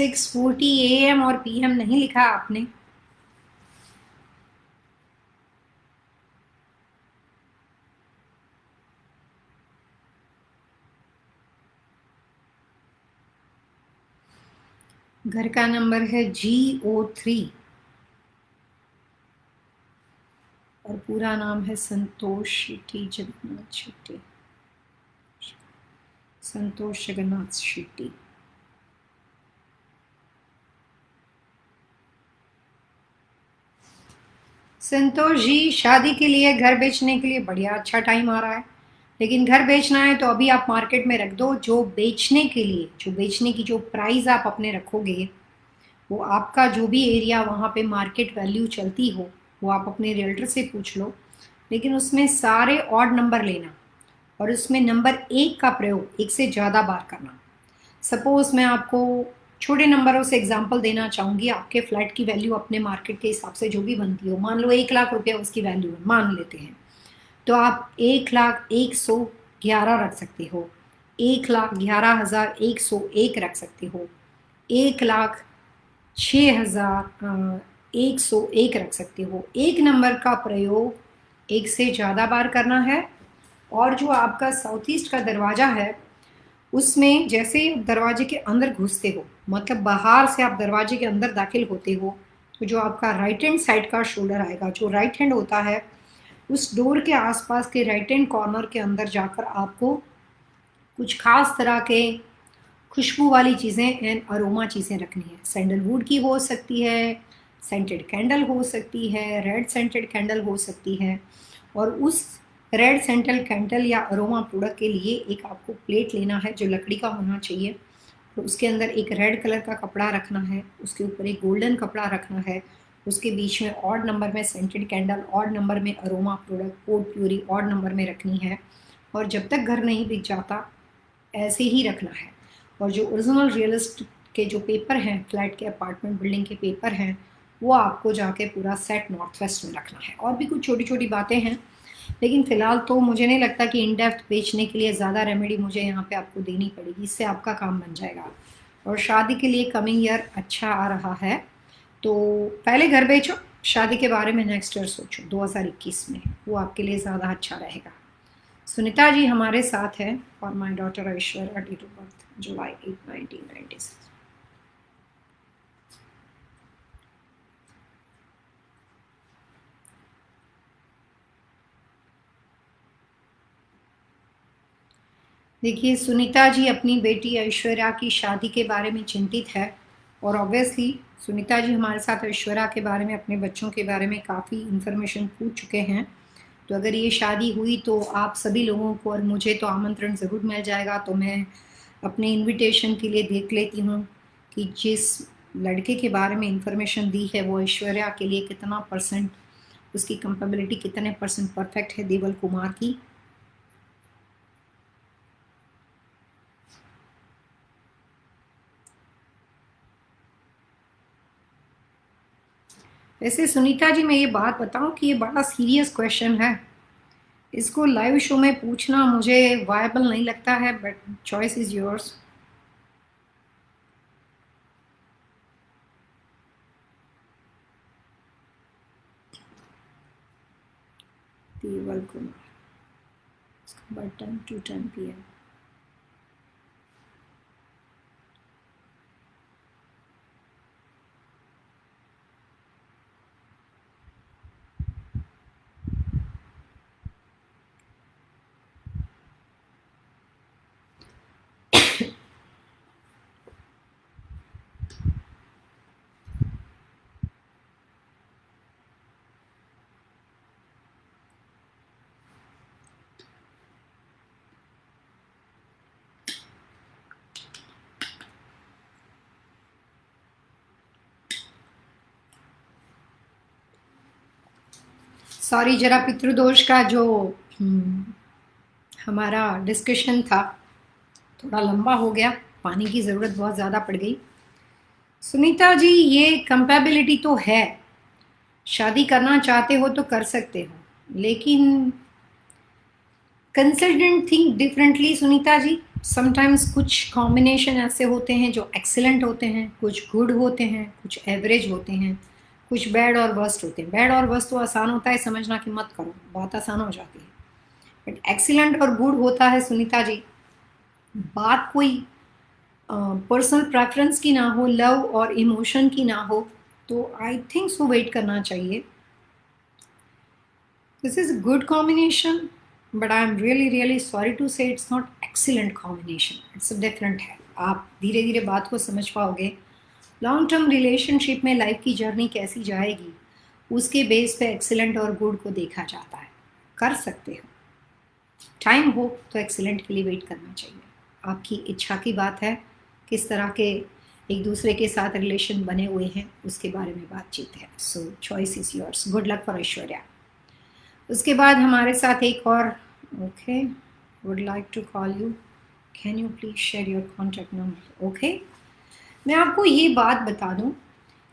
6:40 AM और PM नहीं लिखा आपने। घर का नंबर है GO3 और पूरा नाम है संतोष शेट्टी जगन्नाथ शेट्टी, संतोष जगन्नाथ शेट्टी। संतोष जी, शादी के लिए, घर बेचने के लिए बढ़िया अच्छा टाइम आ रहा है, लेकिन घर बेचना है तो अभी आप मार्केट में रख दो। जो बेचने के लिए, जो बेचने की जो प्राइस आप अपने रखोगे, वो आपका जो भी एरिया वहाँ पे मार्केट वैल्यू चलती हो, वो आप अपने रियल्टर से पूछ लो, लेकिन उसमें सारे ऑड नंबर लेना और उसमें नंबर 1 का प्रयोग 1 से ज़्यादा बार करना। सपोज़ मैं आपको छोटे नंबरों से एग्जांपल देना चाहूँगी। आपके फ्लैट की वैल्यू अपने मार्केट के हिसाब से जो भी बनती हो, मान लो 1 लाख रुपया उसकी वैल्यू है, मान लेते हैं, तो आप 1,01,11 रख सकते हो, 1,11,101 रख सकते हो, 1,06,101 रख सकते हो। एक नंबर का प्रयोग 1 से ज़्यादा बार करना है। और जो आपका साउथ ईस्ट का दरवाज़ा है, उसमें जैसे ही दरवाजे के अंदर घुसते हो, मतलब बाहर से आप दरवाजे के अंदर दाखिल होते हो, तो जो आपका राइट हैंड साइड का शोल्डर आएगा, जो राइट हैंड होता है, उस डोर के आसपास के राइट हैंड कॉर्नर के अंदर जाकर आपको कुछ खास तरह के खुशबू वाली चीज़ें एंड अरोमा चीज़ें रखनी है। सैंडलवुड की हो सकती है, सेंटेड कैंडल हो सकती है, रेड सेंटेड कैंडल हो सकती है। और उस रेड सेंटेड कैंडल या अरोमा प्रोडक्ट के लिए एक आपको प्लेट लेना है जो लकड़ी का होना चाहिए। तो उसके अंदर एक रेड कलर का कपड़ा रखना है, उसके ऊपर एक गोल्डन कपड़ा रखना है, उसके बीच में ऑड नंबर में सेंटेड कैंडल, ऑड नंबर में aroma product, port puree odd number में रखनी है। और जब तक घर नहीं बिक जाता ऐसे ही रखना है। और जो ओरिजिनल रियल एस्टेट के जो पेपर हैं, फ्लैट के, अपार्टमेंट बिल्डिंग के पेपर हैं, वो आपको जाके पूरा सेट नॉर्थ वेस्ट में रखना है। और भी कुछ छोटी छोटी बातें हैं, लेकिन फ़िलहाल तो मुझे नहीं लगता कि इन डेप्थ बेचने के लिए ज़्यादा रेमेडी मुझे यहाँ पे आपको देनी पड़ेगी, इससे आपका काम बन जाएगा। और शादी के लिए कमिंग ईयर अच्छा आ रहा है, तो पहले घर बेचो, शादी के बारे में नेक्स्ट ईयर सोचो 2021 में, वो आपके लिए ज़्यादा अच्छा रहेगा। सुनीता जी हमारे साथ है और my daughter Aishwarya, date of birth July 8, 1996। देखिए, सुनीता जी अपनी बेटी ऐश्वर्या की शादी के बारे में चिंतित है, और ऑब्वियसली सुनीता जी हमारे साथ ऐश्वर्या के बारे में, अपने बच्चों के बारे में काफ़ी इन्फॉर्मेशन पूछ चुके हैं। तो अगर ये शादी हुई तो आप सभी लोगों को और मुझे तो आमंत्रण ज़रूर मिल जाएगा। तो मैं अपने इनविटेशन के लिए देख लेती हूँ कि जिस लड़के के बारे में इन्फॉर्मेशन दी है वो ऐश्वर्या के लिए कितना परसेंट, उसकी कंपेबिलिटी कितने परसेंट परफेक्ट है देवल कुमार की। वैसे सुनीता जी, मैं ये बात बताऊं कि ये बड़ा सीरियस क्वेश्चन है, इसको लाइव शो में पूछना मुझे वायबल नहीं लगता है, but choice is yours. Deval Kumar, but 10 to 10 PM। Sorry, जरा पितृदोष का जो हमारा डिस्कशन था थोड़ा लंबा हो गया, पानी की ज़रूरत बहुत ज़्यादा पड़ गई। सुनीता जी, ये कंपेबिलिटी तो है, शादी करना चाहते हो तो कर सकते हो, लेकिन consultant think differently Sunita ji. Sometimes कुछ कॉम्बिनेशन ऐसे होते हैं जो एक्सीलेंट होते हैं, कुछ गुड होते हैं, कुछ एवरेज होते हैं, कुछ बैड और वर्स्ट होते हैं। बैड और वर्स्ट तो आसान होता है समझना कि मत करो, बात आसान हो जाती है। बट एक्सीलेंट और गुड होता है सुनीता जी, बात कोई पर्सनल प्रेफरेंस की ना हो, लव और इमोशन की ना हो, तो आई थिंक सो वेट करना चाहिए। This is a good combination, but I'm really sorry to say it's not excellent combination. It's a different है। आप धीरे धीरे बात को समझ पाओगे। लॉन्ग टर्म रिलेशनशिप में लाइफ की जर्नी कैसी जाएगी, उसके बेस पे एक्सीलेंट और गुड को देखा जाता है। कर सकते हो, टाइम हो तो एक्सीलेंट के लिए वेट करना चाहिए। आपकी इच्छा की बात है, किस तरह के एक दूसरे के साथ रिलेशन बने हुए हैं उसके बारे में बातचीत है। So choice is yours. Good luck for Aishwarya. उसके बाद हमारे साथ एक और, okay, would like to call you, can you please share your contact number. Okay, मैं आपको ये बात बता दूं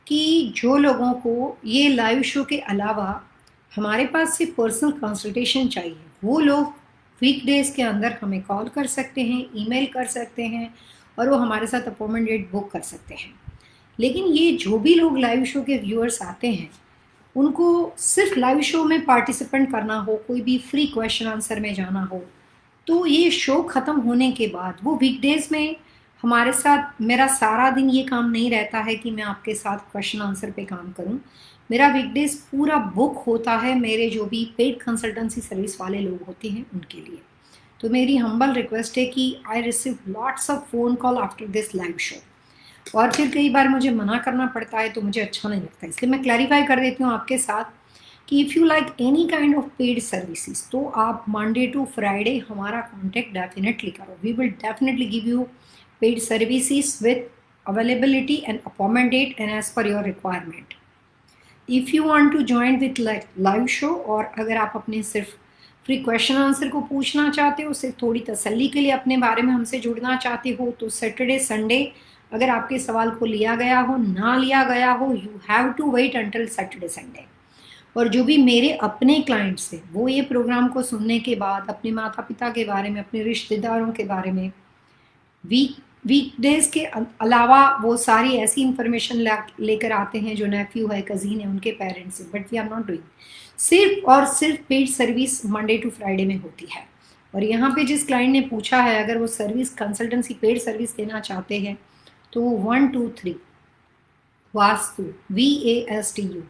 कि जो लोगों को ये लाइव शो के अलावा हमारे पास से पर्सनल कंसल्टेशन चाहिए, वो लोग वीकडेज के अंदर हमें कॉल कर सकते हैं, ईमेल कर सकते हैं, और वो हमारे साथ अपॉइंटमेंट डेट बुक कर सकते हैं। लेकिन ये जो भी लोग लाइव शो के व्यूअर्स आते हैं, उनको सिर्फ लाइव शो में पार्टिसिपेंट करना हो, कोई भी फ्री क्वेश्चन आंसर में जाना हो, तो ये शो ख़त्म होने के बाद वो वीकडेज़ में हमारे साथ, मेरा सारा दिन ये काम नहीं रहता है कि मैं आपके साथ क्वेश्चन आंसर पे काम करूं। मेरा वीकडेज पूरा बुक होता है मेरे जो भी पेड कंसल्टेंसी सर्विस वाले लोग होते हैं उनके लिए। तो मेरी हम्बल रिक्वेस्ट है कि I receive lots of phone call after this live show, और फिर कई बार मुझे मना करना पड़ता है तो मुझे अच्छा नहीं लगता। इसलिए मैं क्लैरिफाई कर देती हूँ आपके साथ कि if you like any kind of paid services, तो आप मंडे टू फ्राइडे हमारा कॉन्टेक्ट डेफिनेटली करो। We will definitely give you paid services with availability and appointment date and as per your requirement. If you want to join with live show, और अगर आप अपने सिर्फ free question answer को पूछना चाहते हो, सिर्फ थोड़ी तसल्ली के लिए अपने बारे में हमसे जुड़ना चाहते हो, तो सैटरडे संडे अगर आपके सवाल को लिया गया हो, ना लिया गया हो, you have to wait until Saturday Sunday. और जो भी मेरे अपने क्लाइंट्स हैं, वो ये प्रोग्राम को सुनने के बाद अपने माता पिता के बारे में, अपने रिश्तेदारों के बारे में, वीकडेज के अलावा वो सारी ऐसी इंफॉर्मेशन लेकर आते हैं जो नेफ्यू है, कज़िन है, उनके पेरेंट्स हैं। But we are not doing, सिर्फ और सिर्फ paid service Monday to Friday में होती है। और यहाँ पे जिस क्लाइंट ने पूछा है, अगर वो सर्विस कंसल्टेंसी पेड सर्विस देना चाहते हैं, तो 123 वास्तु VASTU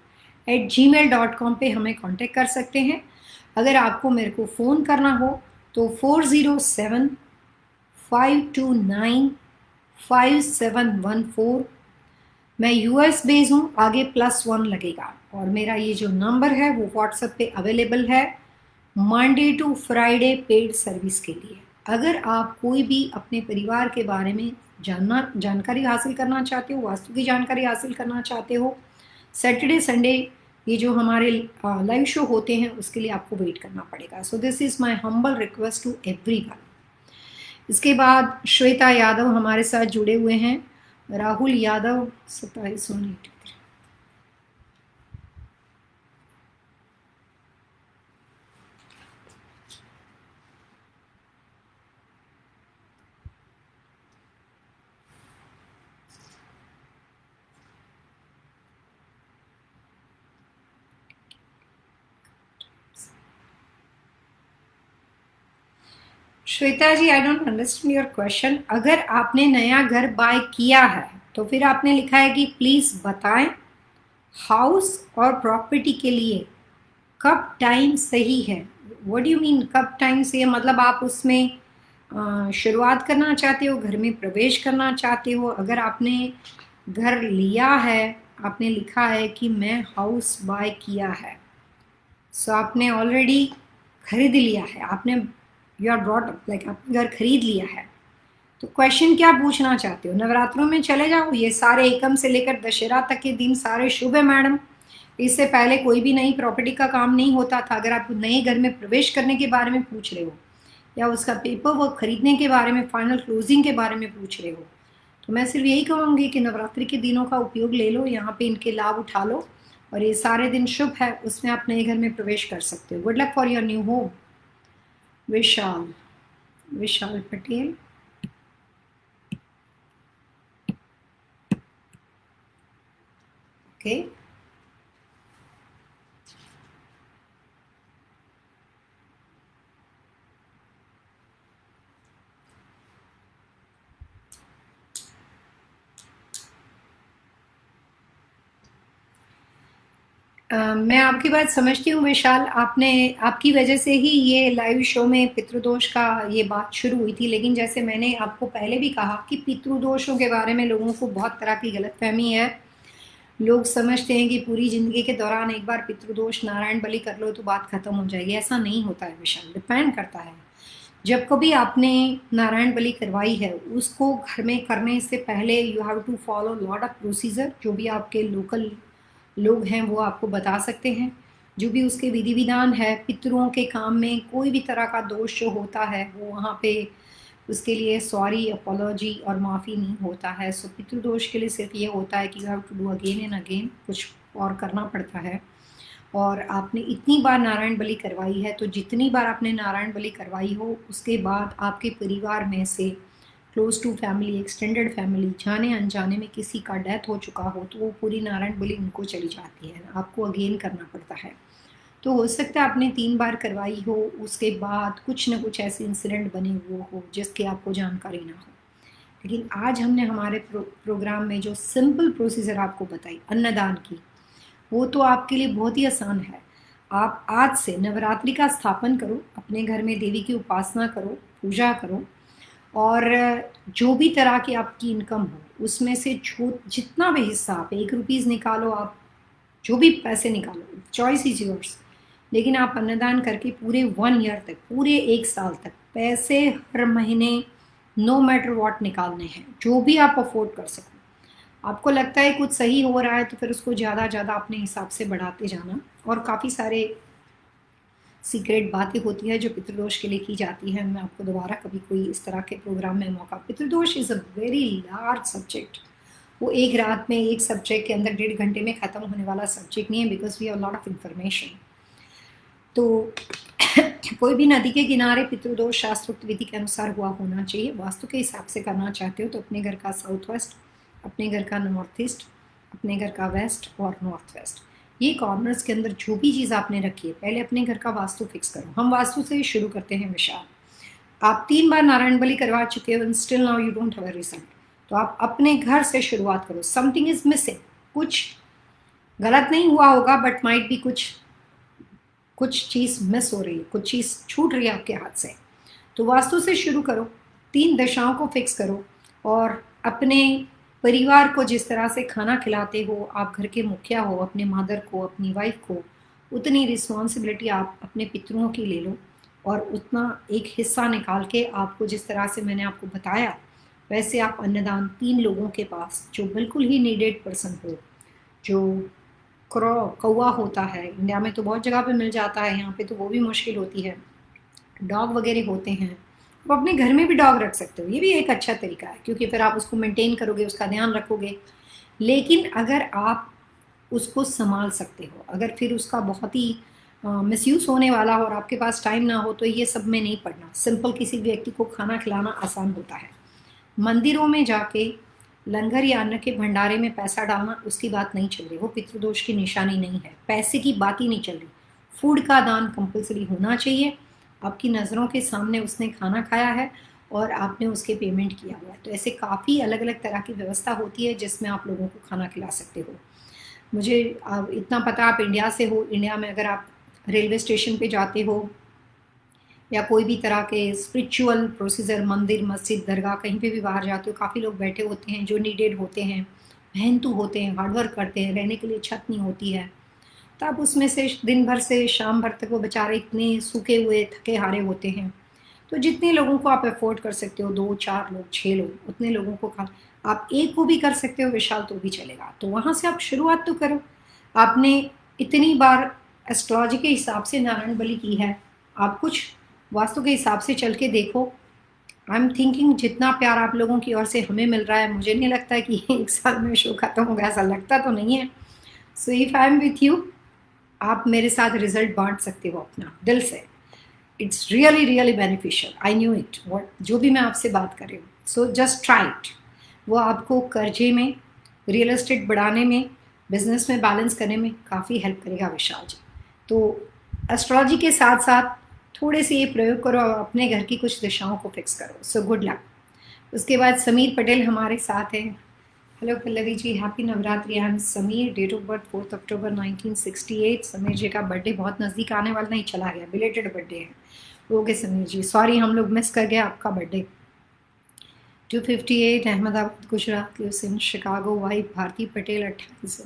पे हमें कांटेक्ट कर सकते हैं। अगर आपको मेरे को फ़ोन करना हो तो 407-529-5714। मैं US बेस हूँ, आगे +1 लगेगा, और मेरा ये जो नंबर है वो व्हाट्सएप पे अवेलेबल है Monday to Friday paid service के लिए। अगर आप कोई भी अपने परिवार के बारे में जानकारी हासिल करना चाहते हो, वास्तु की जानकारी हासिल करना चाहते हो, सैटरडे संडे ये जो हमारे लाइव शो होते हैं उसके लिए आपको वेट करना पड़ेगा। So this is my humble request to everyone. इसके बाद श्वेता यादव हमारे साथ जुड़े हुए हैं, Rahul Yadav 27 Shweta ji, I don't understand your question. अगर आपने नया घर बाय किया है तो फिर आपने लिखा है कि प्लीज़ बताएं हाउस और प्रॉपर्टी के लिए कब टाइम सही है। व्हाट डू यू मीन कब टाइम सही है? मतलब आप उसमें शुरुआत करना चाहते हो, घर में प्रवेश करना चाहते हो? अगर आपने घर लिया है, आपने लिखा है कि मैं हाउस बाय किया है, सो आपने ऑलरेडी खरीद लिया है, आपने you are brought up, like आपने घर खरीद लिया है, तो क्वेश्चन क्या पूछना चाहते हो? नवरात्रों में चले जाओ, ये सारे एकम से लेकर दशहरा तक के दिन सारे शुभ है मैडम। इससे पहले कोई भी नई प्रॉपर्टी का काम नहीं होता था। अगर आप नए घर में प्रवेश करने के बारे में पूछ रहे हो, या उसका पेपर वर्क खरीदने के बारे में, फाइनल क्लोजिंग के बारे में पूछ रहे हो, तो मैं सिर्फ यही कहूँगी कि नवरात्रि के दिनों का उपयोग ले लो, यहाँ पे इनके लाभ उठा लो, और ये सारे दिन शुभ है, उसमें आप नए घर में प्रवेश कर सकते हो। Good luck for your new home. Vishal Vishal Patel, okay. मैं आपकी बात समझती हूँ विशाल। आपने, आपकी वजह से ही ये लाइव शो में पितृदोष का ये बात शुरू हुई थी। लेकिन जैसे मैंने आपको पहले भी कहा कि पितृदोषों के बारे में लोगों को बहुत तरह की गलतफहमी है। लोग समझते हैं कि पूरी ज़िंदगी के दौरान एक बार पितृदोष नारायण बलि कर लो तो बात ख़त्म हो जाएगी। ऐसा नहीं होता है विशाल, डिपेंड करता है। जब कभी आपने नारायण बलि करवाई है, उसको घर में करने से पहले you have to follow lot of procedure. जो भी आपके लोकल लोग हैं वो आपको बता सकते हैं। जो भी उसके विधि विधान है, पितरों के काम में कोई भी तरह का दोष जो होता है वो वहाँ पे उसके लिए सॉरी, अपॉलॉजी और माफ़ी नहीं होता है। सो पितृदोष के लिए सिर्फ ये होता है कि you have to do again and again, कुछ और करना पड़ता है। और आपने इतनी बार नारायण बलि करवाई है, तो जितनी बार आपने नारायण बलि करवाई हो उसके बाद आपके परिवार में से close to family, extended family, जाने अनजाने में किसी का डेथ हो चुका हो तो वो पूरी नारायण बलि उनको चली जाती है, आपको अगेन करना पड़ता है। तो हो सकता है आपने 3 बार करवाई हो, उसके बाद कुछ न कुछ ऐसे इंसिडेंट बने हुए हो जिसकी आपको जानकारी ना हो। लेकिन आज हमने हमारे प्रोग्राम में जो सिंपल प्रोसीजर आपको बताई अन्नदान की, वो तो आपके लिए बहुत ही आसान है। आप आज से नवरात्रि का स्थापन करो, अपने घर में देवी की उपासना करो, पूजा करो, और जो भी तरह की आपकी इनकम हो उसमें से जो जितना भी हिस्सा, आप 1 रुपीज़ निकालो, आप जो भी पैसे निकालो, चॉइस इज योर्स। लेकिन आप अन्नदान करके पूरे 1 ईयर तक, पूरे 1 साल तक पैसे हर महीने नो मैटर व्हाट निकालने हैं, जो भी आप अफोर्ड कर सको। आपको लगता है कुछ सही हो रहा है तो फिर उसको ज़्यादा ज़्यादा अपने हिसाब से बढ़ाते जाना। और काफ़ी सारे सीक्रेट बातें होती है जो पितृदोष के लिए की जाती है। मैं आपको दोबारा कभी कोई इस तरह के प्रोग्राम में मौका, पितृदोष is a very large subject. वो एक रात में एक सब्जेक्ट के अंदर 1.5 घंटे में ख़त्म होने वाला सब्जेक्ट नहीं है, because we have lot of information. तो कोई भी नदी के किनारे पितृदोष शास्त्रोक्त विधि के अनुसार हुआ होना चाहिए। वास्तु के हिसाब से करना चाहते हो तो अपने घर का साउथ वेस्ट, अपने घर का नॉर्थ ईस्ट, अपने घर का वेस्ट और नॉर्थ वेस्ट, ये कॉर्नर्स के अंदर जो भी चीज़ आपने रखी है पहले अपने घर का वास्तु फिक्स करो। हम वास्तु से ही शुरू करते हैं विशाल। आप 3 बार नारायण बलि करवा चुके हो, still now you don't have a result, तो आप अपने घर से शुरुआत करो। समथिंग इज मिसिंग, कुछ गलत नहीं हुआ होगा, बट माइट भी कुछ चीज़ मिस हो रही है, कुछ चीज़ छूट रही है आपके हाथ से। तो वास्तु से शुरू करो, 3 दशाओं को फिक्स करो, और अपने परिवार को जिस तरह से खाना खिलाते हो, आप घर के मुखिया हो, अपने मदर को, अपनी वाइफ को, उतनी रिस्पॉन्सिबिलिटी आप अपने पितरों की ले लो। और उतना एक हिस्सा निकाल के, आपको जिस तरह से मैंने आपको बताया वैसे आप अन्नदान 3 लोगों के पास जो बिल्कुल ही नीडेड पर्सन हो, जो कौवा होता है, इंडिया में तो बहुत जगह पे मिल जाता है, यहाँ पे तो वो भी मुश्किल होती है, डॉग वगैरह होते हैं, आप अपने घर में भी डॉग रख सकते हो। ये भी एक अच्छा तरीका है, क्योंकि फिर आप उसको मेंटेन करोगे, उसका ध्यान रखोगे। लेकिन अगर आप उसको संभाल सकते हो, अगर फिर उसका बहुत ही मिसयूज़ होने वाला हो और आपके पास टाइम ना हो, तो ये सब में नहीं पड़ना। सिंपल किसी व्यक्ति को खाना खिलाना आसान होता है। मंदिरों में जाके लंगर या अन्न के भंडारे में पैसा डालना, उसकी बात नहीं चल रही, वो पितृदोष की निशानी नहीं है, पैसे की बात ही नहीं चल रही। फूड का दान कंपलसरी होना चाहिए। आपकी नज़रों के सामने उसने खाना खाया है और आपने उसके पेमेंट किया हुआ है, तो ऐसे काफ़ी अलग अलग तरह की व्यवस्था होती है जिसमें आप लोगों को खाना खिला सकते हो। मुझे इतना पता, आप इंडिया से हो, इंडिया में अगर आप रेलवे स्टेशन पे जाते हो या कोई भी तरह के स्पिरिचुअल प्रोसीजर, मंदिर, मस्जिद, दरगाह, कहीं पे भी बाहर जाते हो, काफ़ी लोग बैठे होते हैं जो नीडेड होते हैं, मेहनतू होते हैं, हार्डवर्क करते हैं, रहने के लिए छत नहीं होती है। तब उसमें से दिन भर से शाम भर तक वो बेचारे इतने सूखे हुए, थके हारे होते हैं। तो जितने लोगों को आप अफोर्ड कर सकते हो, 2-4 लोग, 6 लोग, उतने लोगों को खा, आप एक को भी कर सकते हो विशाल, तो भी चलेगा। तो वहाँ से आप शुरुआत तो करो। आपने इतनी बार एस्ट्रोलॉजी के हिसाब से नारायण बलि की है, आप कुछ वास्तु के हिसाब से चल के देखो। आई एम थिंकिंग जितना प्यार आप लोगों की ओर से हमें मिल रहा है, मुझे नहीं लगता है कि 1 साल में शो खत्म होगा, ऐसा लगता तो नहीं है। So if I am with you, आप मेरे साथ रिजल्ट बांट सकते हो अपना दिल से। It's really really beneficial, I knew it, what जो भी मैं आपसे बात कर रही हूँ। So just try it. वो आपको कर्जे में, रियल एस्टेट बढ़ाने में, बिजनेस में बैलेंस करने में काफ़ी हेल्प करेगा विशाल जी। तो एस्ट्रोलॉजी के साथ साथ थोड़े से ये प्रयोग करो और अपने घर की कुछ दिशाओं को फिक्स करो। So good luck. उसके बाद समीर पटेल हमारे साथ हैं। Hello Pallavi ji, happy Navratri. I am Sameer, date of birth 4 October 1968। Sameer ji का बर्थडे बहुत नज़दीक आने वाला, नहीं चला गया, बिलेटेड बर्थडे है। ओके समीर जी, सॉरी हम लोग मिस कर गए आपका birthday. 258 Ahmedabad Gujarat, in Chicago wife Bharati Patel 28।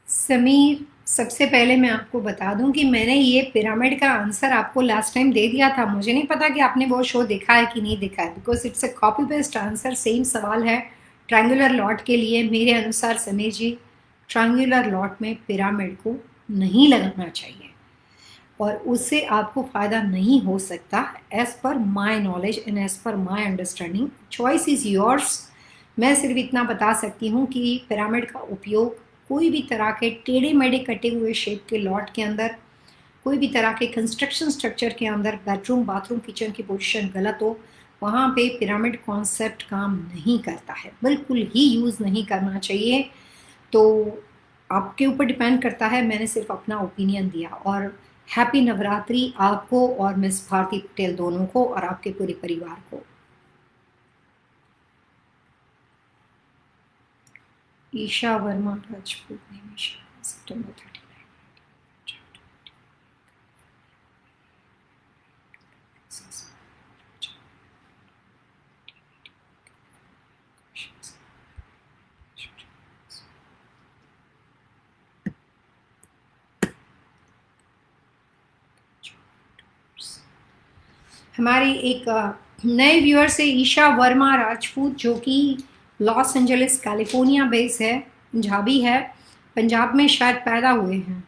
Sameer, सबसे पहले मैं आपको बता दूं कि मैंने ये पिरामिड का आंसर आपको लास्ट टाइम दे दिया था। मुझे नहीं पता कि आपने वो शो देखा है कि नहीं देखा है, because it's a copy paste answer. Same सवाल है ट्रायंगुलर लॉट के लिए। मेरे अनुसार समीर जी, ट्रायंगुलर लॉट में पिरामिड को नहीं लगाना चाहिए और उससे आपको फ़ायदा नहीं हो सकता, as per my knowledge and as per my understanding. Choice is yours. मैं सिर्फ इतना बता सकती हूँ कि पिरामिड का उपयोग कोई भी तरह के टेढ़े मेढ़े कटे हुए शेप के लॉट के अंदर, कोई भी तरह के कंस्ट्रक्शन स्ट्रक्चर के अंदर, बेडरूम बाथरूम किचन की पोजीशन गलत हो, वहाँ पे पिरामिड कॉन्सेप्ट काम नहीं करता है, बिल्कुल ही यूज़ नहीं करना चाहिए। तो आपके ऊपर डिपेंड करता है, मैंने सिर्फ अपना ओपिनियन दिया। और हैप्पी नवरात्रि आपको और मिस भारती पटेल दोनों को और आपके पूरे परिवार को। ईशा वर्मा राजपूत नेम, ईशा, सितंबर 39। हमारी एक नए व्यूअर से ईशा वर्मा राजपूत, जो कि लॉस एंजलिस कैलिफोर्निया बेस है, पंजाबी है, पंजाब में शायद पैदा हुए हैं,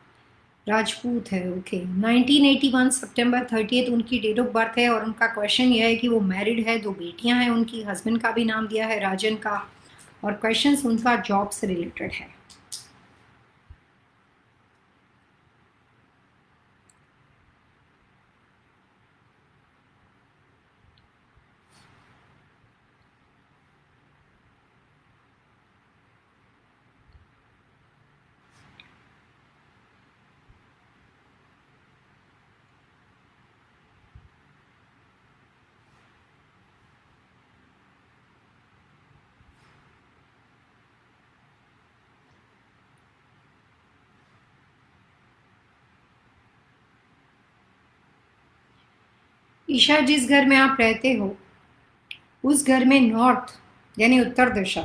राजपूत है। ओके 1981 सितंबर 30 उनकी डेट ऑफ बर्थ है। और उनका क्वेश्चन यह है कि वो मैरिड है, 2 बेटियां हैं उनकी, हस्बैंड का भी नाम दिया है राजन का, और क्वेश्चन उनका जॉब से रिलेटेड है। ईशा, जिस घर में आप रहते हो उस घर में नॉर्थ यानी उत्तर दिशा,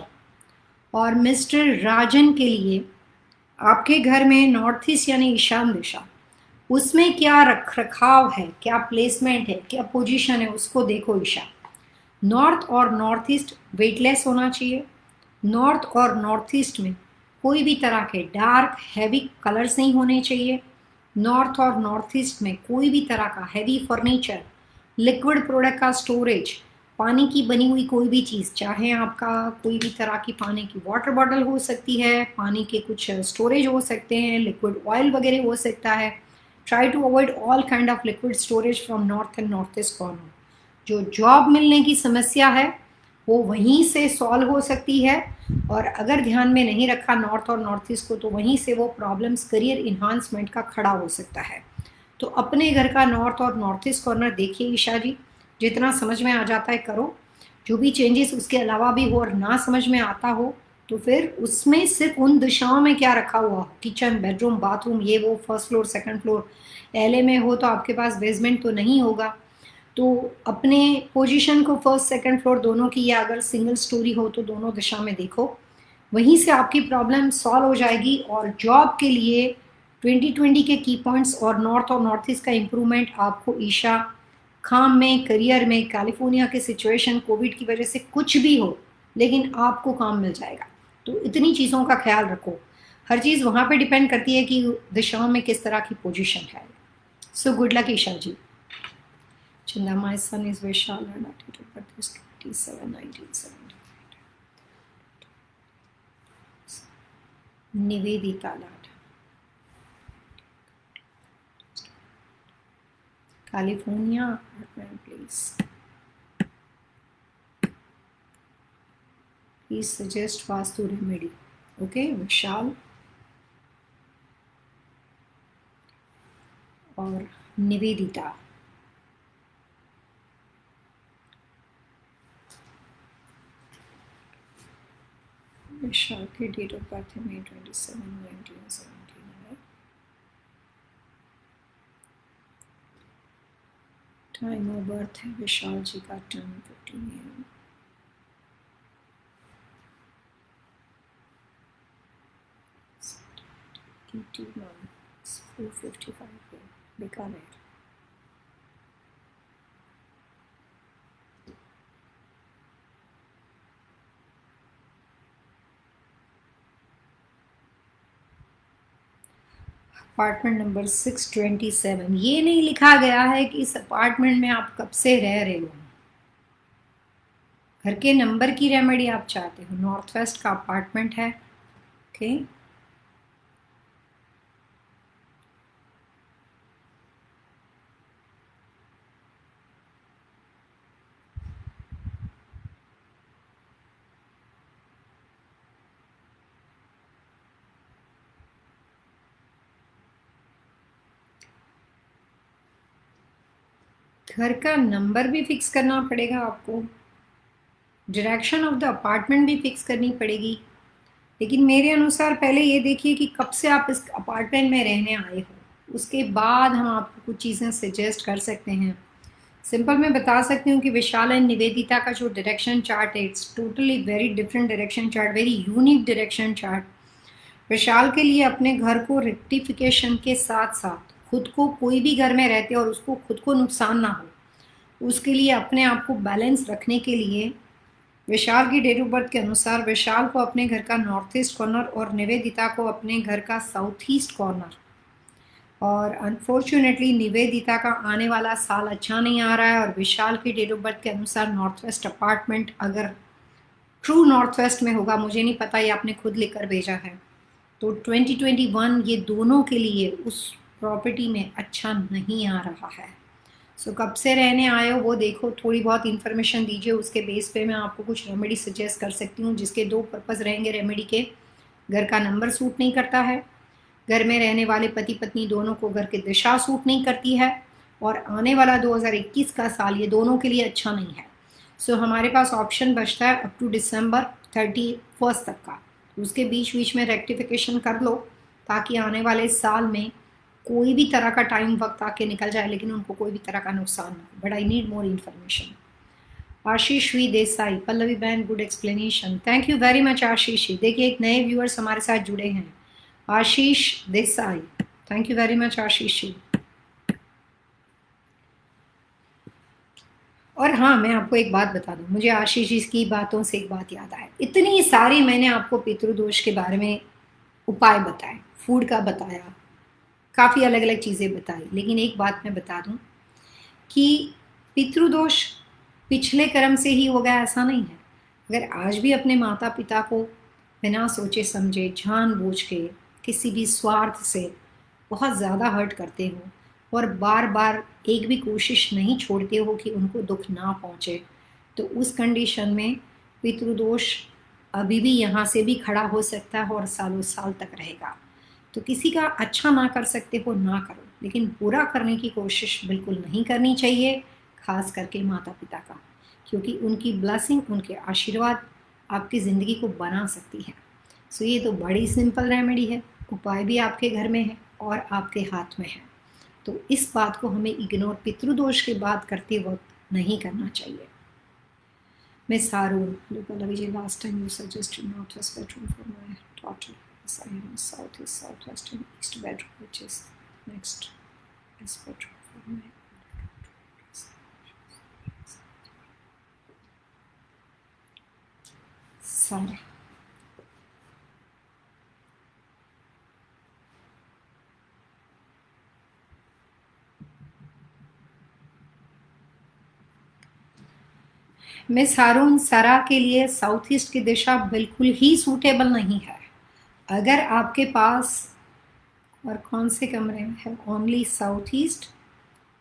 और मिस्टर राजन के लिए आपके घर में नॉर्थ ईस्ट यानी ईशान दिशा, उसमें क्या रख रखाव है, क्या प्लेसमेंट है, क्या पोजीशन है, उसको देखो ईशा। नॉर्थ और नॉर्थ ईस्ट वेटलेस होना चाहिए। नॉर्थ और नॉर्थ ईस्ट में कोई भी तरह के डार्क हैवी कलर्स नहीं होने चाहिए। नॉर्थ और नॉर्थ ईस्ट में कोई भी तरह का हैवी फर्नीचर, लिक्विड प्रोडक्ट का स्टोरेज, पानी की बनी हुई कोई भी चीज़, चाहे आपका कोई भी तरह की पानी की वाटर बॉटल हो सकती है, पानी के कुछ स्टोरेज हो सकते हैं, लिक्विड ऑयल वगैरह हो सकता है। Try to avoid all kind of liquid storage from north and north east corner. जो जॉब मिलने की समस्या है वो वहीं से सॉल्व हो सकती है, और अगर ध्यान में नहीं रखा नॉर्थ और नॉर्थ ईस्ट को तो वहीं से वो प्रॉब्लम्स करियर इन्हांसमेंट का खड़ा हो सकता है। तो अपने घर का नॉर्थ और नॉर्थ ईस्ट कॉर्नर देखिए ईशा जी, जितना समझ में आ जाता है करो। जो भी चेंजेस उसके अलावा भी हो और ना समझ में आता हो तो फिर उसमें सिर्फ उन दिशाओं में क्या रखा हुआ हो, किचन बेडरूम बाथरूम ये वो, first floor second floor, LA में हो तो आपके पास बेसमेंट तो नहीं होगा, तो अपने पोजीशन को फर्स्ट सेकंड फ्लोर दोनों की, या अगर सिंगल स्टोरी हो तो दोनों दिशा में देखो, वहीं से आपकी प्रॉब्लम सॉल्व हो जाएगी। और जॉब के लिए 2020 के की पॉइंट्स और नॉर्थ ईस्ट का इम्प्रूवमेंट आपको ईशा, काम में, करियर में, कैलिफोर्निया के सिचुएशन, कोविड की वजह से कुछ भी हो लेकिन आपको काम मिल जाएगा। तो इतनी चीज़ों का ख्याल रखो। हर चीज़ वहाँ पे डिपेंड करती है कि दिशाओं में किस तरह की पोजीशन है। So good luck Isha ji. Chinda, my son is Vishal and date of birth is 27 1970. Nivedita Lad, California apartment please suggest vastu remedy. Okay, Vishal और निवेदिता। विशाल की डेट ऑफ बर्थ है May 27, 1917 है। टाइम ऑफ बर्थ है विशाल जी का 10:15 AM। TT1 4:55 Bikaner. Apartment number 627। ये नहीं लिखा गया है कि इस अपार्टमेंट में आप कब से रह रहे हो। घर के नंबर की रेमेडी आप चाहते हो। नॉर्थ वेस्ट का अपार्टमेंट है। ओके, घर का नंबर भी फिक्स करना पड़ेगा आपको। डायरेक्शन ऑफ द अपार्टमेंट भी फिक्स करनी पड़ेगी। लेकिन मेरे अनुसार पहले ये देखिए कि कब से आप इस अपार्टमेंट में रहने आए हो, उसके बाद हम आपको कुछ चीज़ें सजेस्ट कर सकते हैं। सिंपल मैं बता सकती हूँ कि विशाल एंड निवेदिता का जो डायरेक्शन चार्ट है, it's totally very different direction chart, very unique direction chart. Vishal के लिए अपने घर को रेक्टिफिकेशन के साथ साथ खुद को, कोई भी घर में रहते और उसको खुद को नुकसान ना हो, उसके लिए अपने आप को बैलेंस रखने के लिए विशाल की डेट ऑफ बर्थ के अनुसार विशाल को अपने घर का नॉर्थ ईस्ट कॉर्नर और निवेदिता को अपने घर का साउथ ईस्ट कॉर्नर। और अनफॉर्चुनेटली निवेदिता का आने वाला साल अच्छा नहीं आ रहा है और विशाल की डेट ऑफ बर्थ के अनुसार नॉर्थ वेस्ट अपार्टमेंट अगर ट्रू नॉर्थ वेस्ट में होगा, मुझे नहीं पता, ये आपने खुद लिखकर भेजा है, तो 2021 ये दोनों के लिए उस प्रॉपर्टी में अच्छा नहीं आ रहा है। सो कब से रहने आए हो वो देखो, थोड़ी बहुत इन्फॉर्मेशन दीजिए, उसके बेस पे मैं आपको कुछ रेमेडी सजेस्ट कर सकती हूँ, जिसके दो पर्पज़ रहेंगे रेमेडी के। घर का नंबर सूट नहीं करता है, घर में रहने वाले पति पत्नी दोनों को घर की दिशा सूट नहीं करती है, और आने वाला 2021 का साल ये दोनों के लिए अच्छा नहीं है। सो हमारे पास ऑप्शन बचता है अप टू दिसंबर 31 तक का। उसके बीच बीच में रेक्टिफिकेशन कर लो ताकि आने वाले साल में कोई भी तरह का टाइम वक्त आके निकल जाए लेकिन उनको कोई भी तरह का नुकसान ना हो। But I need more information. Ashish V Desai, Pallavi बहन good explanation, thank you very much Ashish. देखिए एक नए व्यूअर्स हमारे साथ जुड़े हैं, Ashish Desai, thank you very much Ashish ji. और हाँ, मैं आपको एक बात बता दूं, मुझे आशीष जी की बातों से एक बात याद आए। इतनी सारी मैंने आपको पितृदोष के बारे में उपाय बताए, फूड का बताया, काफ़ी अलग अलग चीज़ें बताई, लेकिन एक बात मैं बता दूं कि पितृदोष पिछले कर्म से ही हो गया ऐसा नहीं है। अगर आज भी अपने माता पिता को बिना सोचे समझे जानबूझ के किसी भी स्वार्थ से बहुत ज़्यादा हर्ट करते हो और बार बार एक भी कोशिश नहीं छोड़ते हो कि उनको दुख ना पहुँचे, तो उस कंडीशन में पितृदोष अभी भी यहाँ से भी खड़ा हो सकता है और सालों साल तक रहेगा। तो किसी का अच्छा ना कर सकते हो ना करो, लेकिन बुरा करने की कोशिश बिल्कुल नहीं करनी चाहिए, खास करके माता पिता का, क्योंकि उनकी ब्लेसिंग, उनके आशीर्वाद आपकी ज़िंदगी को बना सकती है। सो ये तो बड़ी सिंपल रेमेडी है, उपाय भी आपके घर में है और आपके हाथ में है, तो इस बात को हमें इग्नोर पितृदोष की बात करते वक्त नहीं करना चाहिए। Miss Harun, Palavi, last time you suggested northwest bedroom for my daughter. Yes, I am southeast, southwest, and east bedroom, which is next best bedroom for my Sarah. Miss Haroon, Sarah के लिए south east की दिशा बिल्कुल ही suitable नहीं है। अगर आपके पास और कौन से कमरे में है, only south east,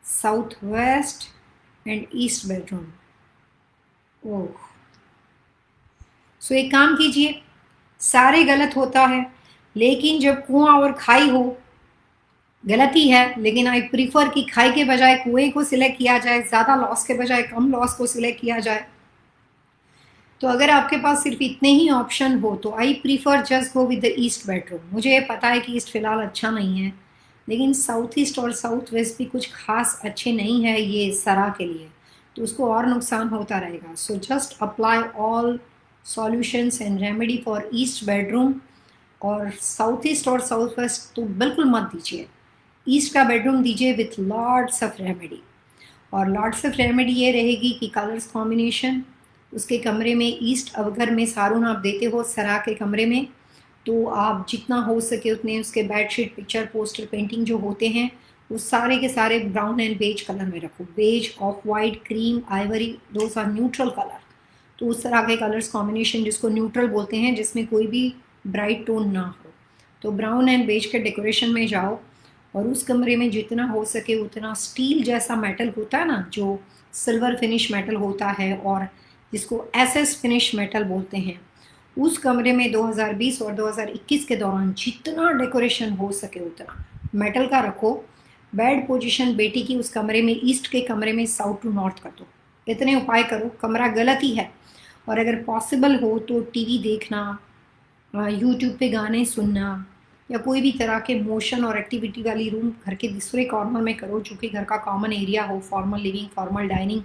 south west and east bedroom. Oh, so एक काम कीजिए, सारे गलत होता है, लेकिन जब कुआं और खाई हो, गलती है, लेकिन आई प्रीफर कि खाई के बजाय कुएं को सिलेक्ट किया जाए, ज़्यादा लॉस के बजाय कम लॉस को सिलेक्ट किया जाए। तो अगर आपके पास सिर्फ इतने ही ऑप्शन हो तो I prefer just go with the east bedroom. मुझे ये पता है कि ईस्ट फिलहाल अच्छा नहीं है, लेकिन साउथ ईस्ट और साउथ वेस्ट भी कुछ खास अच्छे नहीं है ये सरा के लिए, तो उसको और नुकसान होता रहेगा। So just apply all solutions and remedy for east bedroom. और साउथ ईस्ट और साउथ वेस्ट तो बिल्कुल मत दीजिए, ईस्ट का बेडरूम दीजिए विथ लॉट्स ऑफ रेमेडी। और लॉट्स ऑफ रेमेडी ये रहेगी कि कलर्स कॉम्बिनेशन, उसके कमरे में ईस्ट अगर में सारून आप देते हो सरा के कमरे में, तो आप जितना हो सके उतने उसके बेडशीट, पिक्चर, पोस्टर, पेंटिंग जो होते हैं वो सारे के सारे ब्राउन एंड बेज कलर में रखो। Beige, off white, cream, ivory, those are neutral colour. तो उस तरह के कलर्स कॉम्बिनेशन जिसको न्यूट्रल बोलते हैं, जिसमें कोई भी ब्राइट टोन ना हो, तो ब्राउन एंड बेज के डेकोरेशन में जाओ। और उस कमरे में जितना हो सके उतना स्टील जैसा मेटल होता है ना, जो सिल्वर फिनिश मेटल होता है और जिसको एसएस फिनिश मेटल बोलते हैं, उस कमरे में 2020 और 2021 के दौरान जितना डेकोरेशन हो सके उतना मेटल का रखो। बेड पोजीशन बेटी की उस कमरे में, ईस्ट के कमरे में साउथ टू नॉर्थ कर दो। इतने उपाय करो, कमरा गलत ही है। और अगर पॉसिबल हो तो टीवी देखना, यूट्यूब पे गाने सुनना, या कोई भी तरह के मोशन और एक्टिविटी वाली रूम घर के दूसरे कॉर्नर में करो, जो कि घर का कॉमन एरिया हो, फॉर्मल लिविंग, फॉर्मल डाइनिंग।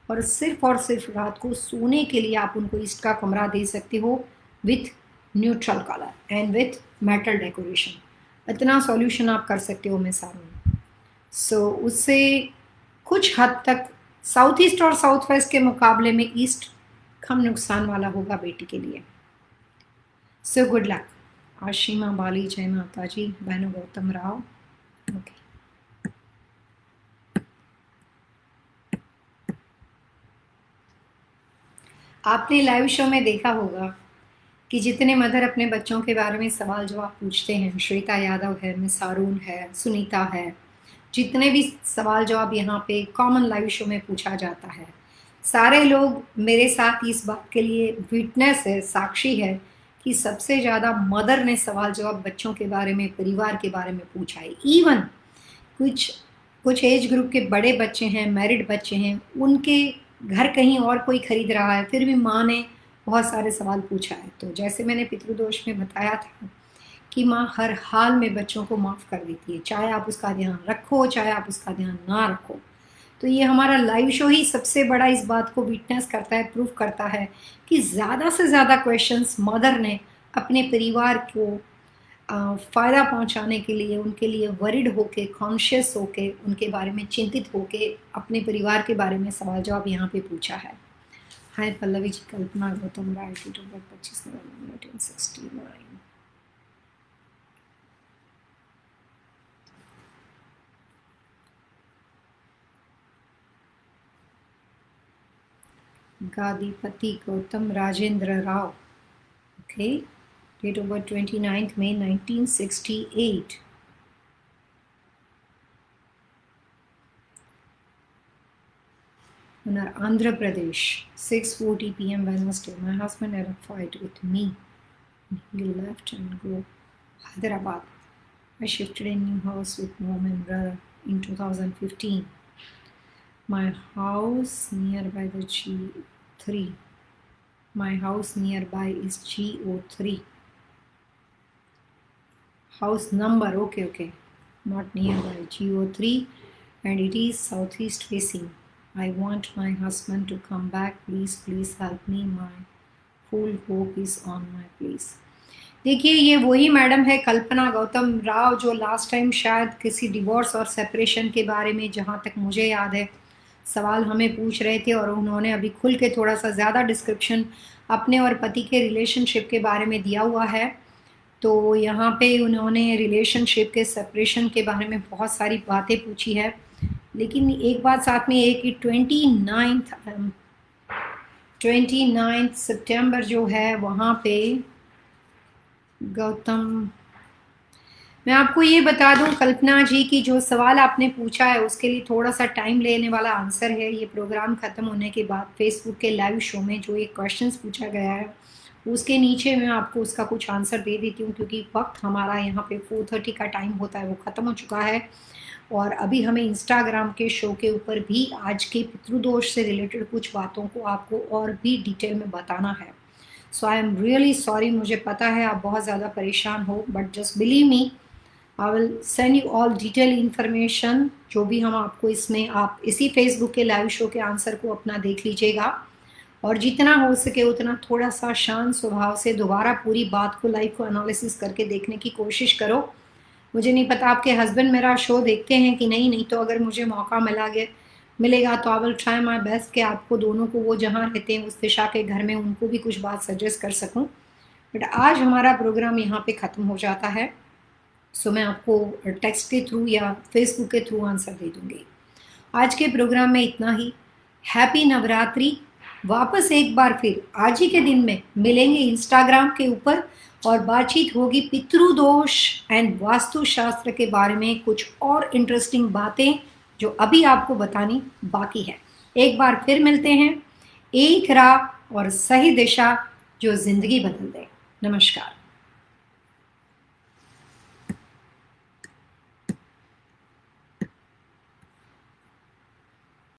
और सिर्फ रात को सोने के लिए आप उनको ईस्ट का कमरा दे सकते हो with neutral colour and with metal decoration. इतना सॉल्यूशन आप कर सकते हो मैं सारूँ। सो उससे कुछ हद तक साउथ ईस्ट और साउथ वेस्ट के मुकाबले में ईस्ट कम नुकसान वाला होगा बेटी के लिए। So good luck. Ashima Bali, जय माता जी, बहनों गौतम राव। ओके, आपने लाइव शो में देखा होगा कि जितने मदर अपने बच्चों के बारे में सवाल जवाब पूछते हैं, श्वेता यादव है, मिस हारून है, सुनीता है, जितने भी सवाल जवाब यहाँ पे कॉमन लाइव शो में पूछा जाता है, सारे लोग मेरे साथ इस बात के लिए विटनेस है, साक्षी है कि सबसे ज़्यादा मदर ने सवाल जवाब बच्चों के बारे में, परिवार के बारे में पूछा है। इवन कुछ कुछ एज ग्रुप के बड़े बच्चे हैं, मैरिड बच्चे हैं, उनके घर कहीं और कोई खरीद रहा है, फिर भी माँ ने बहुत सारे सवाल पूछा है। तो जैसे मैंने पितृदोष में बताया था कि माँ हर हाल में बच्चों को माफ़ कर देती है, चाहे आप उसका ध्यान रखो, चाहे आप उसका ध्यान ना रखो। तो ये हमारा लाइव शो ही सबसे बड़ा इस बात को विटनेस करता है, प्रूफ करता है कि ज़्यादा से ज़्यादा क्वेश्चंस मदर ने अपने परिवार को फ़ायदा पहुंचाने के लिए, उनके लिए वरिड होके, कॉन्शियस होके, उनके बारे में चिंतित होके, अपने परिवार के बारे में सवाल जवाब यहाँ पे पूछा है। हाय पल्लवी जी, कल्पना गौतम राय, 25 नवंबर 1969। Gadipati Gautam Rajendra Rao, okay, date of birth 29 May 1968। Andhra Pradesh, 6:40 p.m. Wednesday. My husband had a fight with me. He left and go Hyderabad. I shifted a new house with mom and brother in 2015. My house nearby the G3. My house nearby is G03. House number, okay. Not nearby, G03, and it is southeast facing. I want my husband to come back. Please help me. My full hope is on my place. देखिए, ये वही madam है कल्पना गौतम राव, जो last time शायद किसी divorce और separation के बारे में, जहाँ तक मुझे याद है, सवाल हमें पूछ रहे थे। और उन्होंने अभी खुल के थोड़ा सा ज़्यादा डिस्क्रिप्शन अपने और पति के रिलेशनशिप के बारे में दिया हुआ है। तो यहाँ पे उन्होंने रिलेशनशिप के, सेपरेशन के बारे में बहुत सारी बातें पूछी है। लेकिन एक बात साथ में है कि 29 सितंबर जो है, वहाँ पे गौतम, मैं आपको ये बता दूं, कल्पना जी की जो सवाल आपने पूछा है उसके लिए थोड़ा सा टाइम लेने वाला आंसर है। ये प्रोग्राम ख़त्म होने के बाद फेसबुक के लाइव शो में जो ये क्वेश्चंस पूछा गया है उसके नीचे मैं आपको उसका कुछ आंसर दे देती हूँ, क्योंकि वक्त हमारा यहाँ पे 4:30 का टाइम होता है वो ख़त्म हो चुका है और अभी हमें इंस्टाग्राम के शो के ऊपर भी आज के पितृदोष से रिलेटेड कुछ बातों को आपको और भी डिटेल में बताना है। सो आई एम रियली सॉरी, मुझे पता है आप बहुत ज़्यादा परेशान हो, but just believe me, I will send you all detail information. जो भी हम आपको इसमें, आप इसी फेसबुक के लाइव शो के आंसर को अपना देख लीजिएगा और जितना हो सके उतना थोड़ा सा शांत स्वभाव से दोबारा पूरी बात को, लाइव को एनालिसिस करके देखने की कोशिश करो। मुझे नहीं पता आपके हस्बैंड मेरा शो देखते हैं कि नहीं, नहीं तो अगर मुझे मौका मिलेगा तो I will try my best कि आपको दोनों को, वो जहाँ रहते हैं उस दिशा के घर में, उनको भी कुछ बात सजेस्ट कर सकूं। बट आज हमारा प्रोग्राम यहाँ पे ख़त्म हो जाता है। सो मैं आपको टेक्स्ट के थ्रू या फेसबुक के थ्रू आंसर दे दूँगी। आज के प्रोग्राम में इतना ही। हैप्पी नवरात्रि। वापस एक बार फिर आज ही के दिन में मिलेंगे इंस्टाग्राम के ऊपर और बातचीत होगी पितृदोष एंड वास्तुशास्त्र के बारे में, कुछ और इंटरेस्टिंग बातें जो अभी आपको बतानी बाकी है। एक बार फिर मिलते हैं। एक राह और सही दिशा जो जिंदगी बदल दे। नमस्कार।